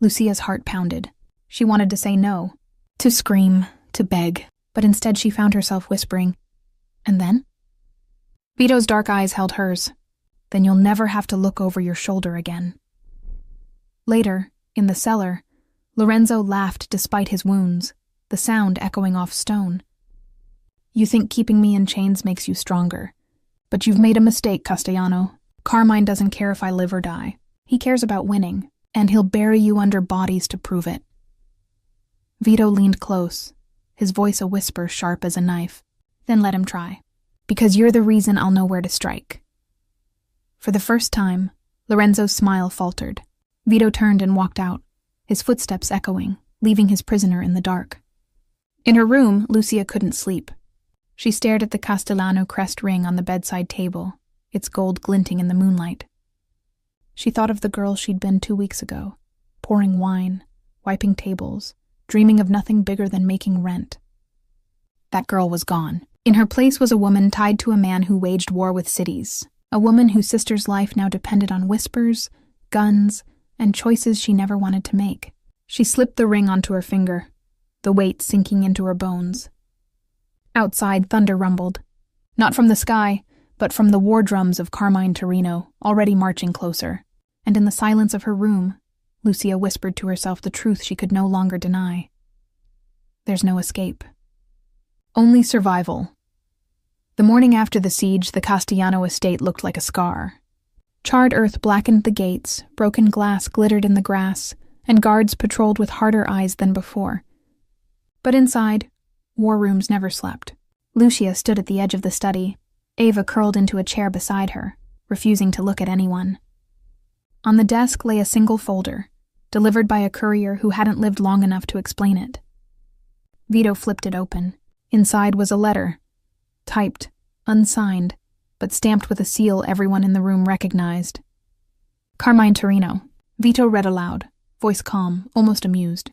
Lucia's heart pounded. She wanted to say no, to scream, to beg, but instead she found herself whispering, "And then?" Vito's dark eyes held hers. "Then you'll never have to look over your shoulder again." Later, in the cellar, Lorenzo laughed despite his wounds, the sound echoing off stone. "You think keeping me in chains makes you stronger. But you've made a mistake, Castellano. Carmine doesn't care if I live or die. He cares about winning, and he'll bury you under bodies to prove it." Vito leaned close, his voice a whisper sharp as a knife. "Then let him try. Because you're the reason I'll know where to strike." For the first time, Lorenzo's smile faltered. Vito turned and walked out, his footsteps echoing, leaving his prisoner in the dark. In her room, Lucia couldn't sleep. She stared at the Castellano crest ring on the bedside table, its gold glinting in the moonlight. She thought of the girl she'd been 2 weeks ago, pouring wine, wiping tables, dreaming of nothing bigger than making rent. That girl was gone. In her place was a woman tied to a man who waged war with cities, a woman whose sister's life now depended on whispers, guns, and choices she never wanted to make. She slipped the ring onto her finger, the weight sinking into her bones. Outside, thunder rumbled, not from the sky, but from the war drums of Carmine Torino, already marching closer. And in the silence of her room, Lucia whispered to herself the truth she could no longer deny. There's no escape. Only survival. The morning after the siege, the Castellano estate looked like a scar. Charred earth blackened the gates, broken glass glittered in the grass, and guards patrolled with harder eyes than before. But inside, war rooms never slept. Lucia stood at the edge of the study, Ava curled into a chair beside her, refusing to look at anyone. On the desk lay a single folder, delivered by a courier who hadn't lived long enough to explain it. Vito flipped it open. Inside was a letter, typed, unsigned, but stamped with a seal everyone in the room recognized. Carmine Torino. Vito read aloud, voice calm, almost amused.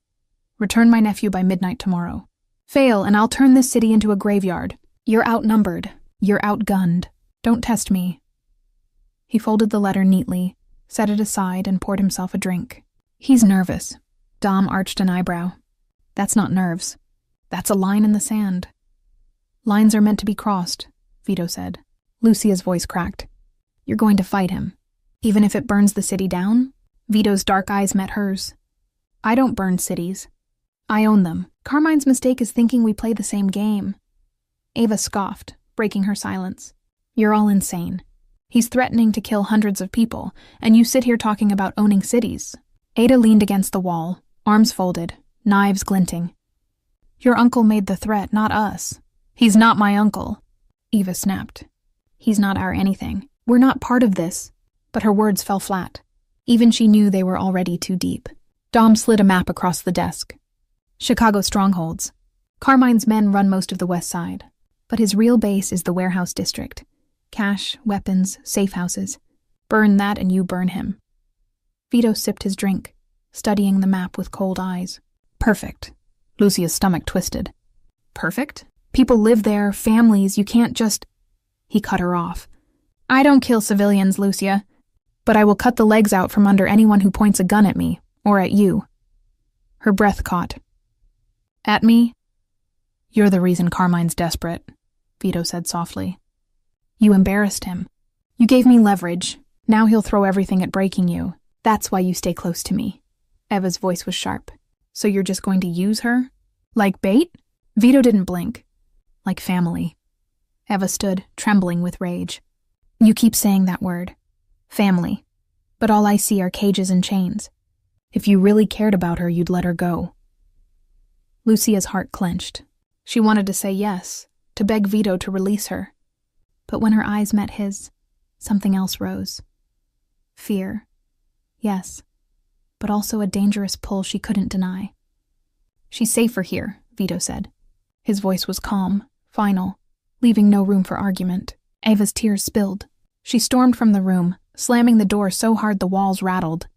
Return my nephew by midnight tomorrow. Fail, and I'll turn this city into a graveyard. You're outnumbered. You're outgunned. Don't test me. He folded the letter neatly, set it aside, and poured himself a drink. He's nervous. Dom arched an eyebrow. That's not nerves. That's a line in the sand. Lines are meant to be crossed, Vito said. Lucia's voice cracked. You're going to fight him. Even if it burns the city down? Vito's dark eyes met hers. I don't burn cities. I own them, Carmine's mistake is thinking we play the same game. Ava scoffed, breaking her silence. You're all insane. He's threatening to kill hundreds of people, and you sit here talking about owning cities. Ada leaned against the wall, arms folded, knives glinting. Your uncle made the threat, not us. He's not my uncle. Eva snapped. He's not our anything. We're not part of this. But her words fell flat. Even she knew they were already too deep. Dom slid a map across the desk. Chicago strongholds. Carmine's men run most of the west side, but his real base is the warehouse district. Cash, weapons, safe houses. Burn that and you burn him. Vito sipped his drink, studying the map with cold eyes. Perfect. Lucia's stomach twisted. Perfect? People live there, families, you can't just... He cut her off. I don't kill civilians, Lucia, but I will cut the legs out from under anyone who points a gun at me, or at you. Her breath caught. At me? You're the reason Carmine's desperate, Vito said softly. You embarrassed him. You gave me leverage. Now he'll throw everything at breaking you. That's why you stay close to me. Eva's voice was sharp. So you're just going to use her? Like bait? Vito didn't blink. Like family. Eva stood, trembling with rage. You keep saying that word. Family. But all I see are cages and chains. If you really cared about her, you'd let her go. Lucia's heart clenched. She wanted to say yes, to beg Vito to release her. But when her eyes met his, something else rose. Fear. Yes, but also a dangerous pull she couldn't deny. She's safer here, Vito said. His voice was calm, final, leaving no room for argument. Ava's tears spilled. She stormed from the room, slamming the door so hard the walls rattled.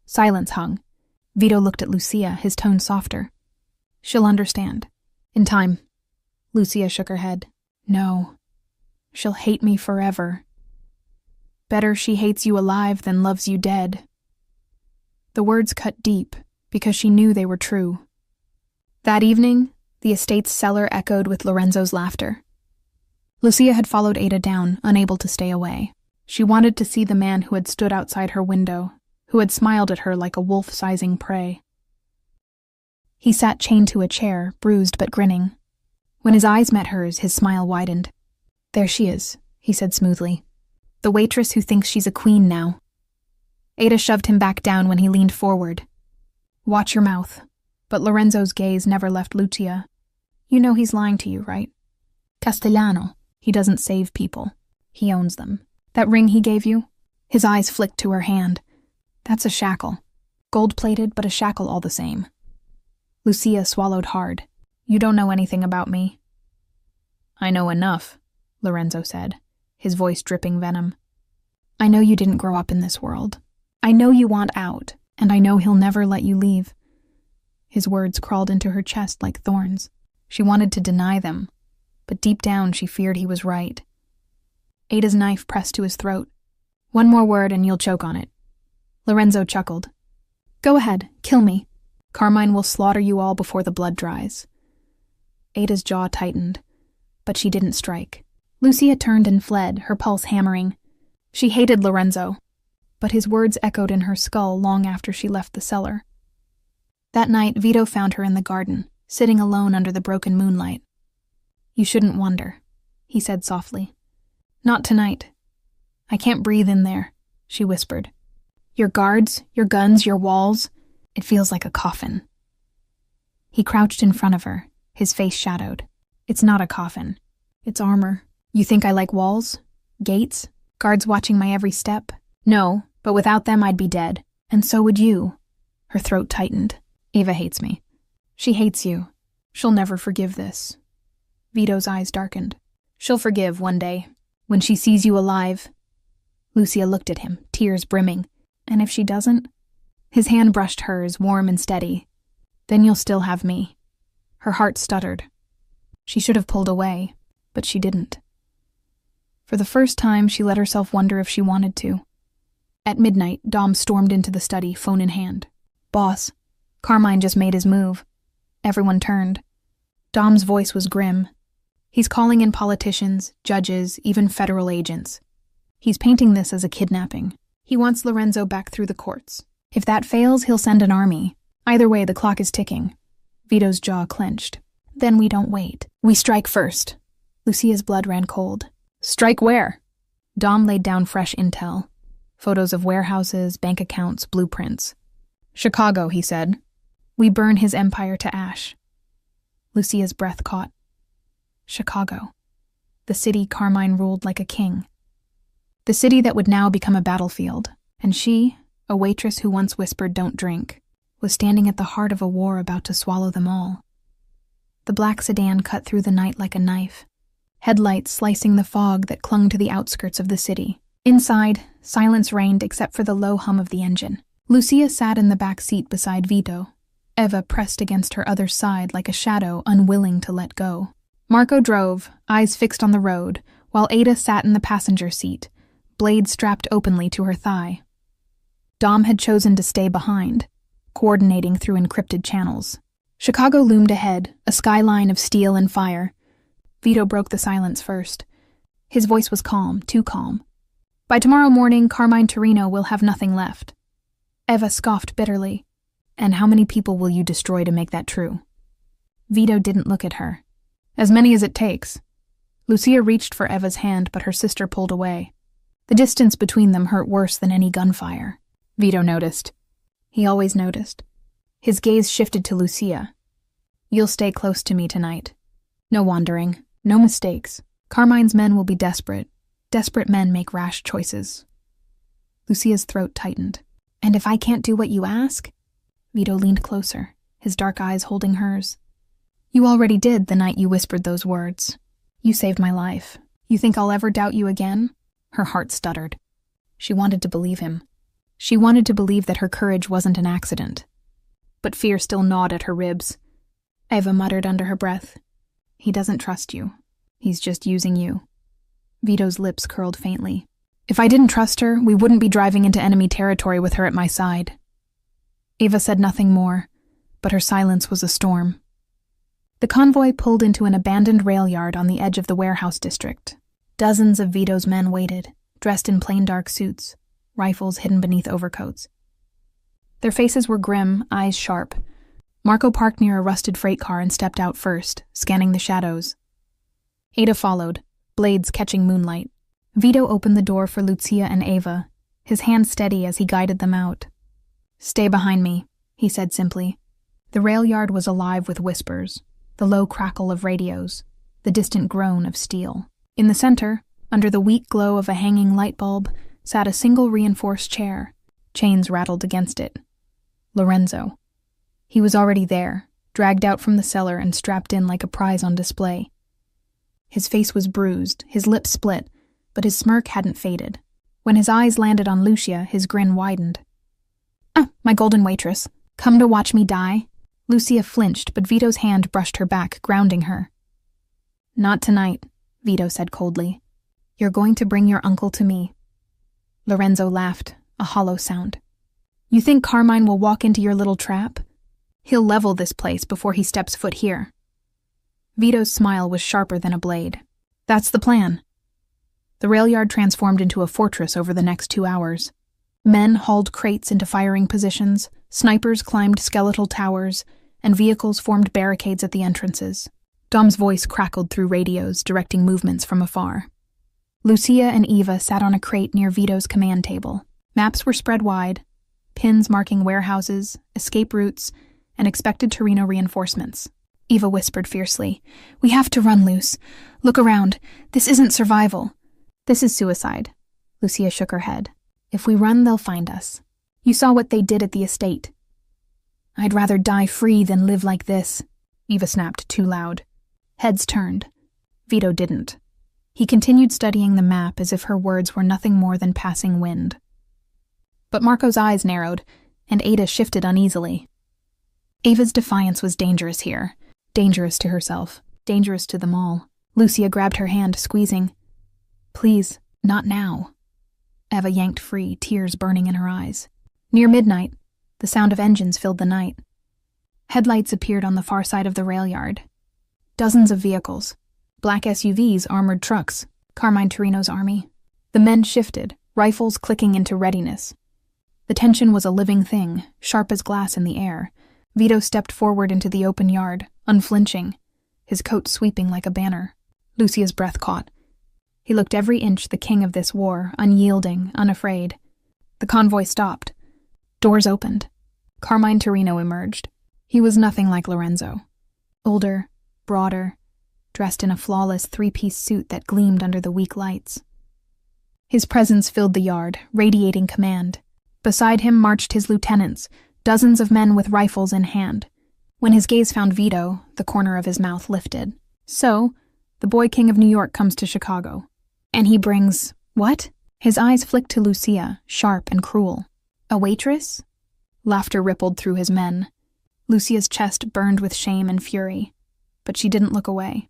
Silence hung. Vito looked at Lucia, his tone softer. She'll understand. In time. Lucia shook her head. No. She'll hate me forever. Better she hates you alive than loves you dead. The words cut deep, because she knew they were true. That evening, the estate's cellar echoed with Lorenzo's laughter. Lucia had followed Ada down, unable to stay away. She wanted to see the man who had stood outside her window, who had smiled at her like a wolf sizing prey. He sat chained to a chair, bruised but grinning. When his eyes met hers, his smile widened. There she is, he said smoothly. The waitress who thinks she's a queen now. Ada shoved him back down when he leaned forward. Watch your mouth. But Lorenzo's gaze never left Lucia. You know he's lying to you, right? Castellano. He doesn't save people. He owns them. That ring he gave you? His eyes flicked to her hand. That's a shackle. Gold-plated, but a shackle all the same. Lucia swallowed hard. You don't know anything about me. I know enough, Lorenzo said, his voice dripping venom. I know you didn't grow up in this world. I know you want out, and I know he'll never let you leave. His words crawled into her chest like thorns. She wanted to deny them, but deep down she feared he was right. Ada's knife pressed to his throat. One more word and you'll choke on it. Lorenzo chuckled. Go ahead, kill me. Carmine will slaughter you all before the blood dries. Ada's jaw tightened, but she didn't strike. Lucia turned and fled, her pulse hammering. She hated Lorenzo, but his words echoed in her skull long after she left the cellar. That night, Vito found her in the garden, sitting alone under the broken moonlight. You shouldn't wonder, he said softly. Not tonight. I can't breathe in there, she whispered. Your guards, your guns, your walls, it feels like a coffin. He crouched in front of her, his face shadowed. It's not a coffin. It's armor. You think I like walls? Gates? Guards watching my every step? No, but without them I'd be dead. And so would you. Her throat tightened. Ava hates me. She hates you. She'll never forgive this. Vito's eyes darkened. She'll forgive one day, when she sees you alive. Lucia looked at him, tears brimming. And if she doesn't? His hand brushed hers, warm and steady. Then you'll still have me. Her heart stuttered. She should have pulled away, but she didn't. For the first time, she let herself wonder if she wanted to. At midnight, Dom stormed into the study, phone in hand. Boss, Carmine just made his move. Everyone turned. Dom's voice was grim. He's calling in politicians, judges, even federal agents. He's painting this as a kidnapping. He wants Lorenzo back through the courts. If that fails, he'll send an army. Either way, the clock is ticking. Vito's jaw clenched. Then we don't wait. We strike first. Lucia's blood ran cold. Strike where? Dom laid down fresh intel. Photos of warehouses, bank accounts, blueprints. Chicago, he said. We burn his empire to ash. Lucia's breath caught. Chicago. The city Carmine ruled like a king. The city that would now become a battlefield. And she, a waitress who once whispered don't drink, was standing at the heart of a war about to swallow them all. The black sedan cut through the night like a knife, headlights slicing the fog that clung to the outskirts of the city. Inside, silence reigned except for the low hum of the engine. Lucia sat in the back seat beside Vito, Eva pressed against her other side like a shadow unwilling to let go. Marco drove, eyes fixed on the road, while Ada sat in the passenger seat, blade strapped openly to her thigh. Dom had chosen to stay behind, coordinating through encrypted channels. Chicago loomed ahead, a skyline of steel and fire. Vito broke the silence first. His voice was calm, too calm. By tomorrow morning, Carmine Torino will have nothing left. Eva scoffed bitterly. And how many people will you destroy to make that true? Vito didn't look at her. As many as it takes. Lucia reached for Eva's hand, but her sister pulled away. The distance between them hurt worse than any gunfire. Vito noticed. He always noticed. His gaze shifted to Lucia. You'll stay close to me tonight. No wandering, no mistakes. Carmine's men will be desperate. Desperate men make rash choices. Lucia's throat tightened. And if I can't do what you ask? Vito leaned closer, his dark eyes holding hers. You already did the night you whispered those words. You saved my life. You think I'll ever doubt you again? Her heart stuttered. She wanted to believe him. She wanted to believe that her courage wasn't an accident. But fear still gnawed at her ribs. Eva muttered under her breath. He doesn't trust you. He's just using you. Vito's lips curled faintly. If I didn't trust her, we wouldn't be driving into enemy territory with her at my side. Eva said nothing more, but her silence was a storm. The convoy pulled into an abandoned rail yard on the edge of the warehouse district. Dozens of Vito's men waited, dressed in plain dark suits, rifles hidden beneath overcoats. Their faces were grim, eyes sharp. Marco parked near a rusted freight car and stepped out first, scanning the shadows. Ada followed, blades catching moonlight. Vito opened the door for Lucia and Eva, his hand steady as he guided them out. Stay behind me, he said simply. The rail yard was alive with whispers, the low crackle of radios, the distant groan of steel. In the center, under the weak glow of a hanging light bulb, sat a single reinforced chair. Chains rattled against it. Lorenzo. He was already there, dragged out from the cellar and strapped in like a prize on display. His face was bruised, his lips split, but his smirk hadn't faded. When his eyes landed on Lucia, his grin widened. Ah, my golden waitress. Come to watch me die? Lucia flinched, but Vito's hand brushed her back, grounding her. Not tonight, Vito said coldly. You're going to bring your uncle to me. Lorenzo laughed, a hollow sound. You think Carmine will walk into your little trap? He'll level this place before he steps foot here. Vito's smile was sharper than a blade. That's the plan. The rail yard transformed into a fortress over the next 2 hours. Men hauled crates into firing positions, snipers climbed skeletal towers, and vehicles formed barricades at the entrances. Dom's voice crackled through radios, directing movements from afar. Lucia and Eva sat on a crate near Vito's command table. Maps were spread wide, pins marking warehouses, escape routes, and expected Torino reinforcements. Eva whispered fiercely, We have to run, Luce. Look around. This isn't survival. This is suicide. Lucia shook her head. If we run, they'll find us. You saw what they did at the estate. I'd rather die free than live like this. Eva snapped too loud. Heads turned. Vito didn't. He continued studying the map as if her words were nothing more than passing wind. But Marco's eyes narrowed, and Ada shifted uneasily. Ava's defiance was dangerous here. Dangerous to herself. Dangerous to them all. Lucia grabbed her hand, squeezing. Please, not now. Eva yanked free, tears burning in her eyes. Near midnight, the sound of engines filled the night. Headlights appeared on the far side of the rail yard. Dozens of vehicles. Black SUVs, armored trucks. Carmine Torino's army. The men shifted, rifles clicking into readiness. The tension was a living thing, sharp as glass in the air. Vito stepped forward into the open yard, unflinching, his coat sweeping like a banner. Lucia's breath caught. He looked every inch the king of this war, unyielding, unafraid. The convoy stopped. Doors opened. Carmine Torino emerged. He was nothing like Lorenzo. Older, broader, dressed in a flawless three-piece suit that gleamed under the weak lights. His presence filled the yard, radiating command. Beside him marched his lieutenants, dozens of men with rifles in hand. When his gaze found Vito, the corner of his mouth lifted. So, the boy king of New York comes to Chicago. And he brings... what? His eyes flicked to Lucia, sharp and cruel. A waitress? Laughter rippled through his men. Lucia's chest burned with shame and fury, but she didn't look away.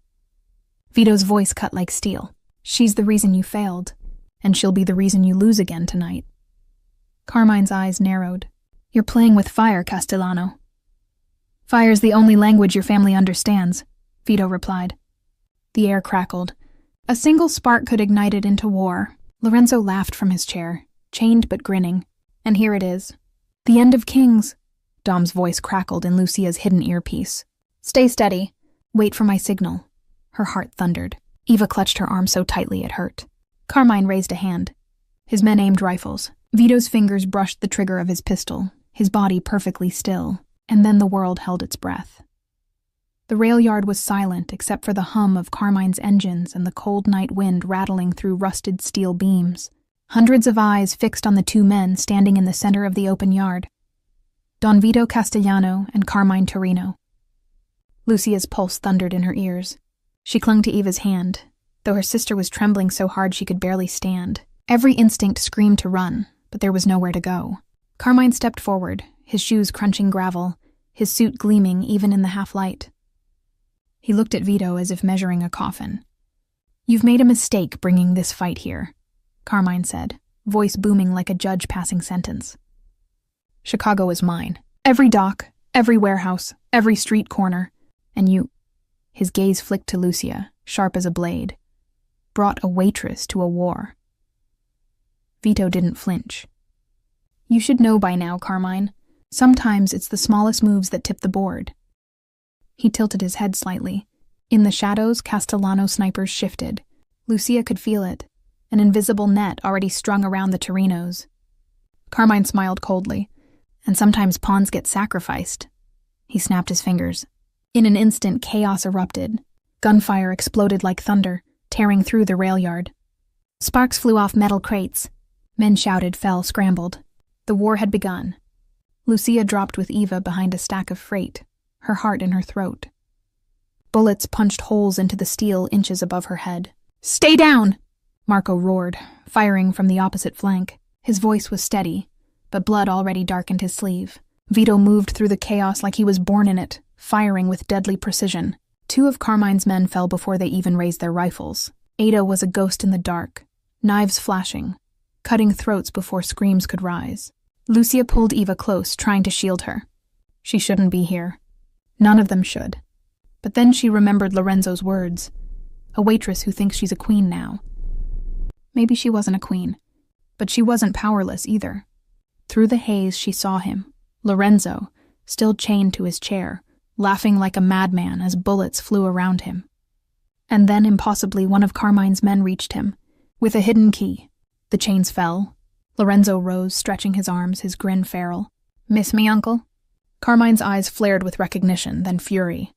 Vito's voice cut like steel. She's the reason you failed, and she'll be the reason you lose again tonight. Carmine's eyes narrowed. You're playing with fire, Castellano. Fire's the only language your family understands, Vito replied. The air crackled. A single spark could ignite it into war. Lorenzo laughed from his chair, chained but grinning. And here it is. The end of kings. Dom's voice crackled in Lucia's hidden earpiece. Stay steady. Wait for my signal. Her heart thundered. Eva clutched her arm so tightly it hurt. Carmine raised a hand. His men aimed rifles. Vito's fingers brushed the trigger of his pistol, his body perfectly still, and then the world held its breath. The rail yard was silent except for the hum of Carmine's engines and the cold night wind rattling through rusted steel beams. Hundreds of eyes fixed on the two men standing in the center of the open yard. Don Vito Castellano and Carmine Torino. Lucia's pulse thundered in her ears. She clung to Eva's hand, though her sister was trembling so hard she could barely stand. Every instinct screamed to run, but there was nowhere to go. Carmine stepped forward, his shoes crunching gravel, his suit gleaming even in the half-light. He looked at Vito as if measuring a coffin. You've made a mistake bringing this fight here, Carmine said, voice booming like a judge passing sentence. Chicago is mine. Every dock, every warehouse, every street corner. And you... His gaze flicked to Lucia, sharp as a blade. Brought a waitress to a war. Vito didn't flinch. You should know by now, Carmine. Sometimes it's the smallest moves that tip the board. He tilted his head slightly. In the shadows, Castellano snipers shifted. Lucia could feel it, an invisible net already strung around the Torinos. Carmine smiled coldly. And sometimes pawns get sacrificed. He snapped his fingers. In an instant, chaos erupted. Gunfire exploded like thunder, tearing through the rail yard. Sparks flew off metal crates. Men shouted, fell, scrambled. The war had begun. Lucia dropped with Eva behind a stack of freight, her heart in her throat. Bullets punched holes into the steel inches above her head. Stay down! Marco roared, firing from the opposite flank. His voice was steady, but blood already darkened his sleeve. Vito moved through the chaos like he was born in it, firing with deadly precision. Two of Carmine's men fell before they even raised their rifles. Ada was a ghost in the dark, knives flashing, cutting throats before screams could rise. Lucia pulled Eva close, trying to shield her. She shouldn't be here. None of them should. But then she remembered Lorenzo's words. A waitress who thinks she's a queen now. Maybe she wasn't a queen, but she wasn't powerless either. Through the haze she saw him, Lorenzo, still chained to his chair, laughing like a madman as bullets flew around him. And then, impossibly, one of Carmine's men reached him, with a hidden key. The chains fell. Lorenzo rose, stretching his arms, his grin feral. Miss me, uncle? Carmine's eyes flared with recognition, then fury.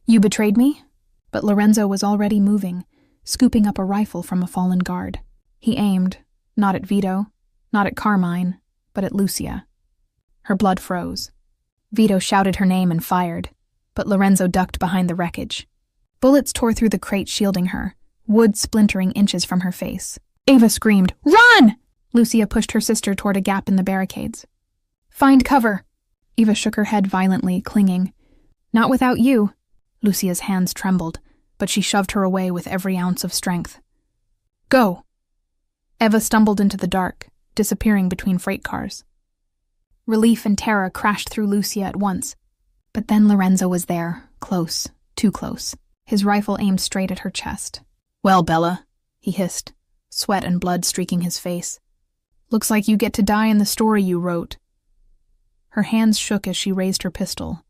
You betrayed me? But Lorenzo was already moving, scooping up a rifle from a fallen guard. He aimed, not at Vito, not at Carmine, but at Lucia. Her blood froze. Vito shouted her name and fired, but Lorenzo ducked behind the wreckage. Bullets tore through the crate shielding her, wood splintering inches from her face. Ava screamed, "Run!" Lucia pushed her sister toward a gap in the barricades. Find cover. Eva shook her head violently, clinging. Not without you. Lucia's hands trembled, but she shoved her away with every ounce of strength. Go. Eva stumbled into the dark, disappearing between freight cars. Relief and terror crashed through Lucia at once. But then Lorenzo was there, close, too close, his rifle aimed straight at her chest. Well, Bella, he hissed, sweat and blood streaking his face. Looks like you get to die in the story you wrote. Her hands shook as she raised her pistol.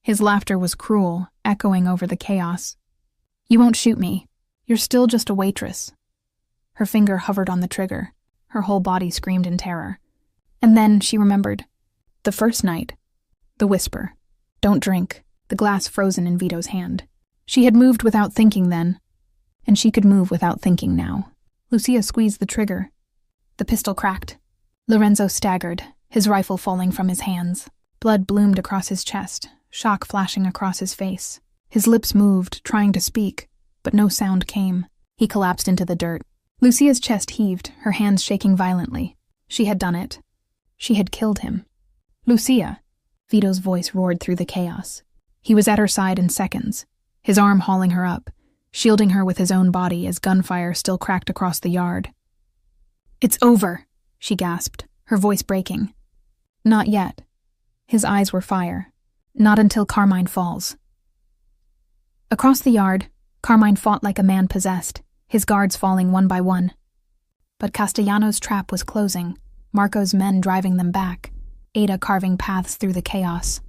His laughter was cruel, echoing over the chaos. "You won't shoot me. You're still just a waitress." Her finger hovered on the trigger. Her whole body screamed in terror. And then she remembered. The first night. The whisper. "Don't drink." The glass frozen in Vito's hand. She had moved without thinking then, and she could move without thinking now. Lucia squeezed the trigger. The pistol cracked. Lorenzo staggered, his rifle falling from his hands. Blood bloomed across his chest, shock flashing across his face. His lips moved, trying to speak, but no sound came. He collapsed into the dirt. Lucia's chest heaved, her hands shaking violently. She had done it. She had killed him. "Lucia!" Vito's voice roared through the chaos. He was at her side in seconds, his arm hauling her up, shielding her with his own body as gunfire still cracked across the yard. "It's over," she gasped, her voice breaking. Not yet. His eyes were fire. Not until Carmine falls. Across the yard, Carmine fought like a man possessed, his guards falling one by one. But Castellano's trap was closing, Marco's men driving them back, Ada carving paths through the chaos.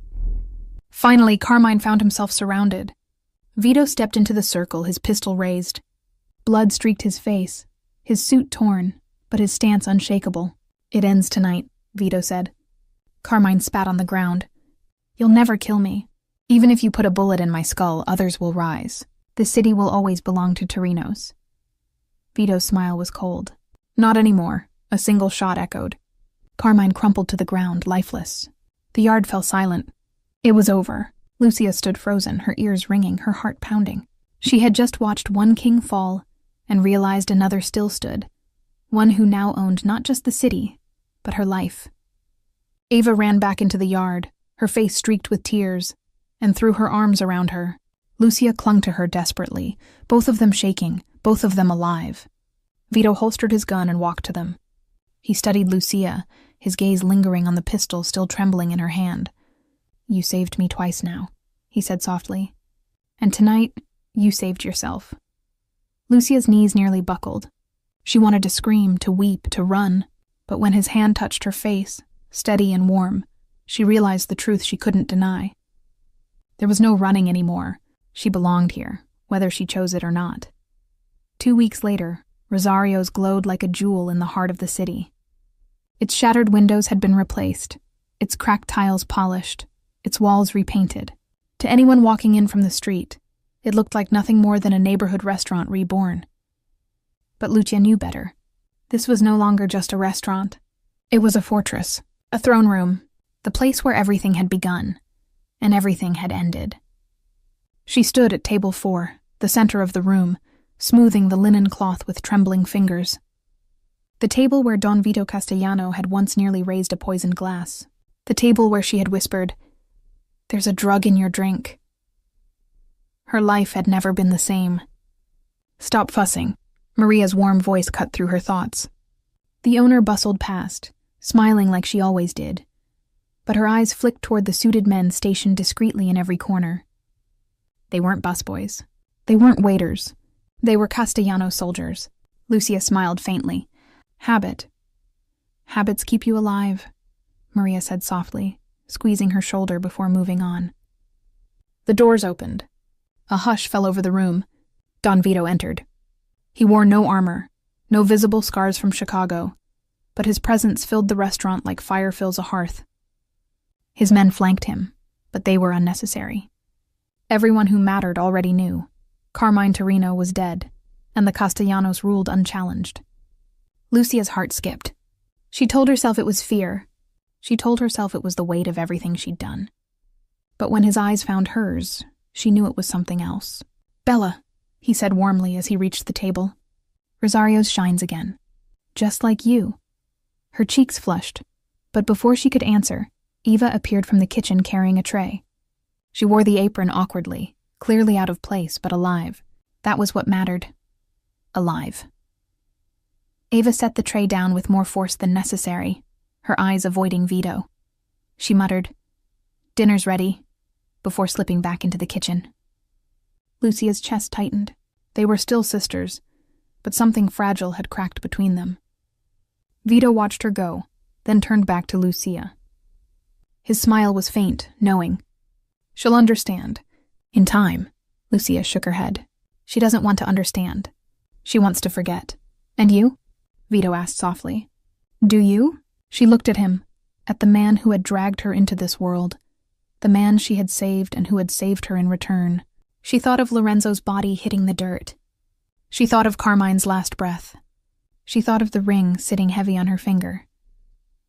Finally, Carmine found himself surrounded. Vito stepped into the circle, his pistol raised. Blood streaked his face, his suit torn, but his stance unshakable. "It ends tonight," Vito said. Carmine spat on the ground. "You'll never kill me. Even if you put a bullet in my skull, others will rise. The city will always belong to Torinos." Vito's smile was cold. "Not anymore," a single shot echoed. Carmine crumpled to the ground, lifeless. The yard fell silent. It was over. Lucia stood frozen, her ears ringing, her heart pounding. She had just watched one king fall and realized another still stood, one who now owned not just the city, but her life. Ava ran back into the yard, her face streaked with tears, and threw her arms around her. Lucia clung to her desperately, both of them shaking, both of them alive. Vito holstered his gun and walked to them. He studied Lucia, his gaze lingering on the pistol still trembling in her hand. "You saved me twice now," he said softly. "And tonight, you saved yourself." Lucia's knees nearly buckled. She wanted to scream, to weep, to run, but when his hand touched her face, steady and warm, she realized the truth she couldn't deny. There was no running anymore. She belonged here, whether she chose it or not. 2 weeks later, Rosario's glowed like a jewel in the heart of the city. Its shattered windows had been replaced, its cracked tiles polished, its walls repainted. To anyone walking in from the street, it looked like nothing more than a neighborhood restaurant reborn. But Lucia knew better. This was no longer just a restaurant. It was a fortress, a throne room, the place where everything had begun, and everything had ended. She stood at table 4, the center of the room, smoothing the linen cloth with trembling fingers. The table where Don Vito Castellano had once nearly raised a poisoned glass. The table where she had whispered, "There's a drug in your drink." Her life had never been the same. "Stop fussing," Maria's warm voice cut through her thoughts. The owner bustled past, smiling like she always did, but her eyes flicked toward the suited men stationed discreetly in every corner. They weren't busboys. They weren't waiters. They were Castellano soldiers. Lucia smiled faintly. "Habit. Habits keep you alive," Maria said softly, squeezing her shoulder before moving on. The doors opened. A hush fell over the room. Don Vito entered. He wore no armor, no visible scars from Chicago, but his presence filled the restaurant like fire fills a hearth. His men flanked him, but they were unnecessary. Everyone who mattered already knew. Carmine Torino was dead, and the Castellanos ruled unchallenged. Lucia's heart skipped. She told herself it was fear. She told herself it was the weight of everything she'd done. But when his eyes found hers, she knew it was something else. "Bella," he said warmly as he reached the table. "Rosario's shines again. Just like you." Her cheeks flushed, but before she could answer, Eva appeared from the kitchen carrying a tray. She wore the apron awkwardly, clearly out of place, but alive. That was what mattered. Alive. Eva set the tray down with more force than necessary, her eyes avoiding Vito. She muttered, "Dinner's ready," before slipping back into the kitchen. Lucia's chest tightened. They were still sisters, but something fragile had cracked between them. Vito watched her go, then turned back to Lucia. His smile was faint, knowing. She'll understand. In time. Lucia shook her head. She doesn't want to understand. She wants to forget. And you? Vito asked softly. Do you? She looked at him, at the man who had dragged her into this world, the man she had saved and who had saved her in return. She thought of Lorenzo's body hitting the dirt. She thought of Carmine's last breath. She thought of the ring sitting heavy on her finger,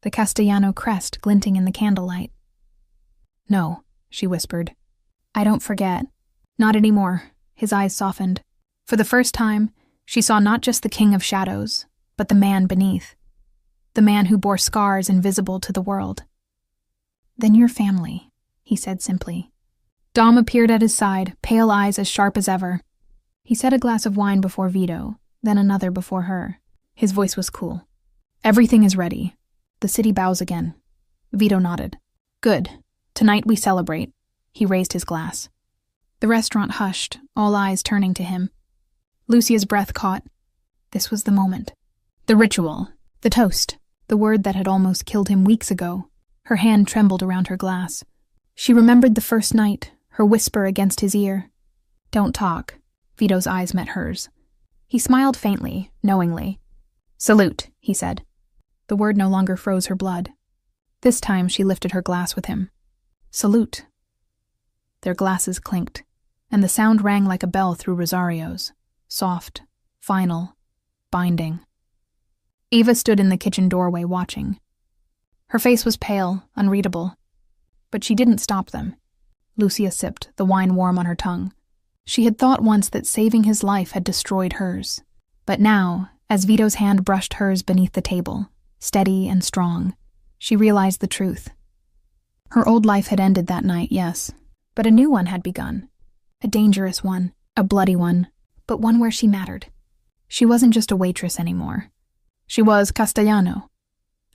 the Castellano crest glinting in the candlelight. No, she whispered. I don't forget. Not anymore. His eyes softened. For the first time, she saw not just the king of shadows, but the man beneath. The man who bore scars invisible to the world. Then your family, he said simply. Dom appeared at his side, pale eyes as sharp as ever. He set a glass of wine before Vito, then another before her. His voice was cool. Everything is ready. The city bows again. Vito nodded. Good. Tonight we celebrate. He raised his glass. The restaurant hushed, all eyes turning to him. Lucia's breath caught. This was the moment. The ritual. The toast. The word that had almost killed him weeks ago. Her hand trembled around her glass. She remembered the first night, her whisper against his ear. Don't talk. Vito's eyes met hers. He smiled faintly, knowingly. Salute, he said. The word no longer froze her blood. This time she lifted her glass with him. Salute. Their glasses clinked, and the sound rang like a bell through Rosario's. Soft, final, binding. Eva stood in the kitchen doorway watching. Her face was pale, unreadable. But she didn't stop them. Lucia sipped, the wine warm on her tongue. She had thought once that saving his life had destroyed hers. But now, as Vito's hand brushed hers beneath the table, steady and strong, she realized the truth. Her old life had ended that night, yes, but a new one had begun. A dangerous one, a bloody one, but one where she mattered. She wasn't just a waitress anymore. She was Castellano.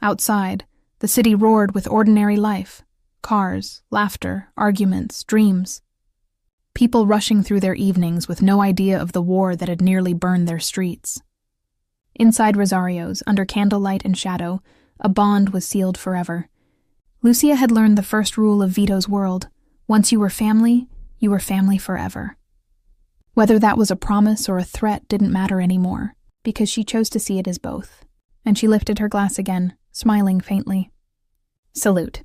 Outside, the city roared with ordinary life. Cars, laughter, arguments, dreams. People rushing through their evenings with no idea of the war that had nearly burned their streets. Inside Rosario's, under candlelight and shadow, a bond was sealed forever. Lucia had learned the first rule of Vito's world. Once you were family forever. Whether that was a promise or a threat didn't matter anymore, because she chose to see it as both. And she lifted her glass again, smiling faintly. Salute.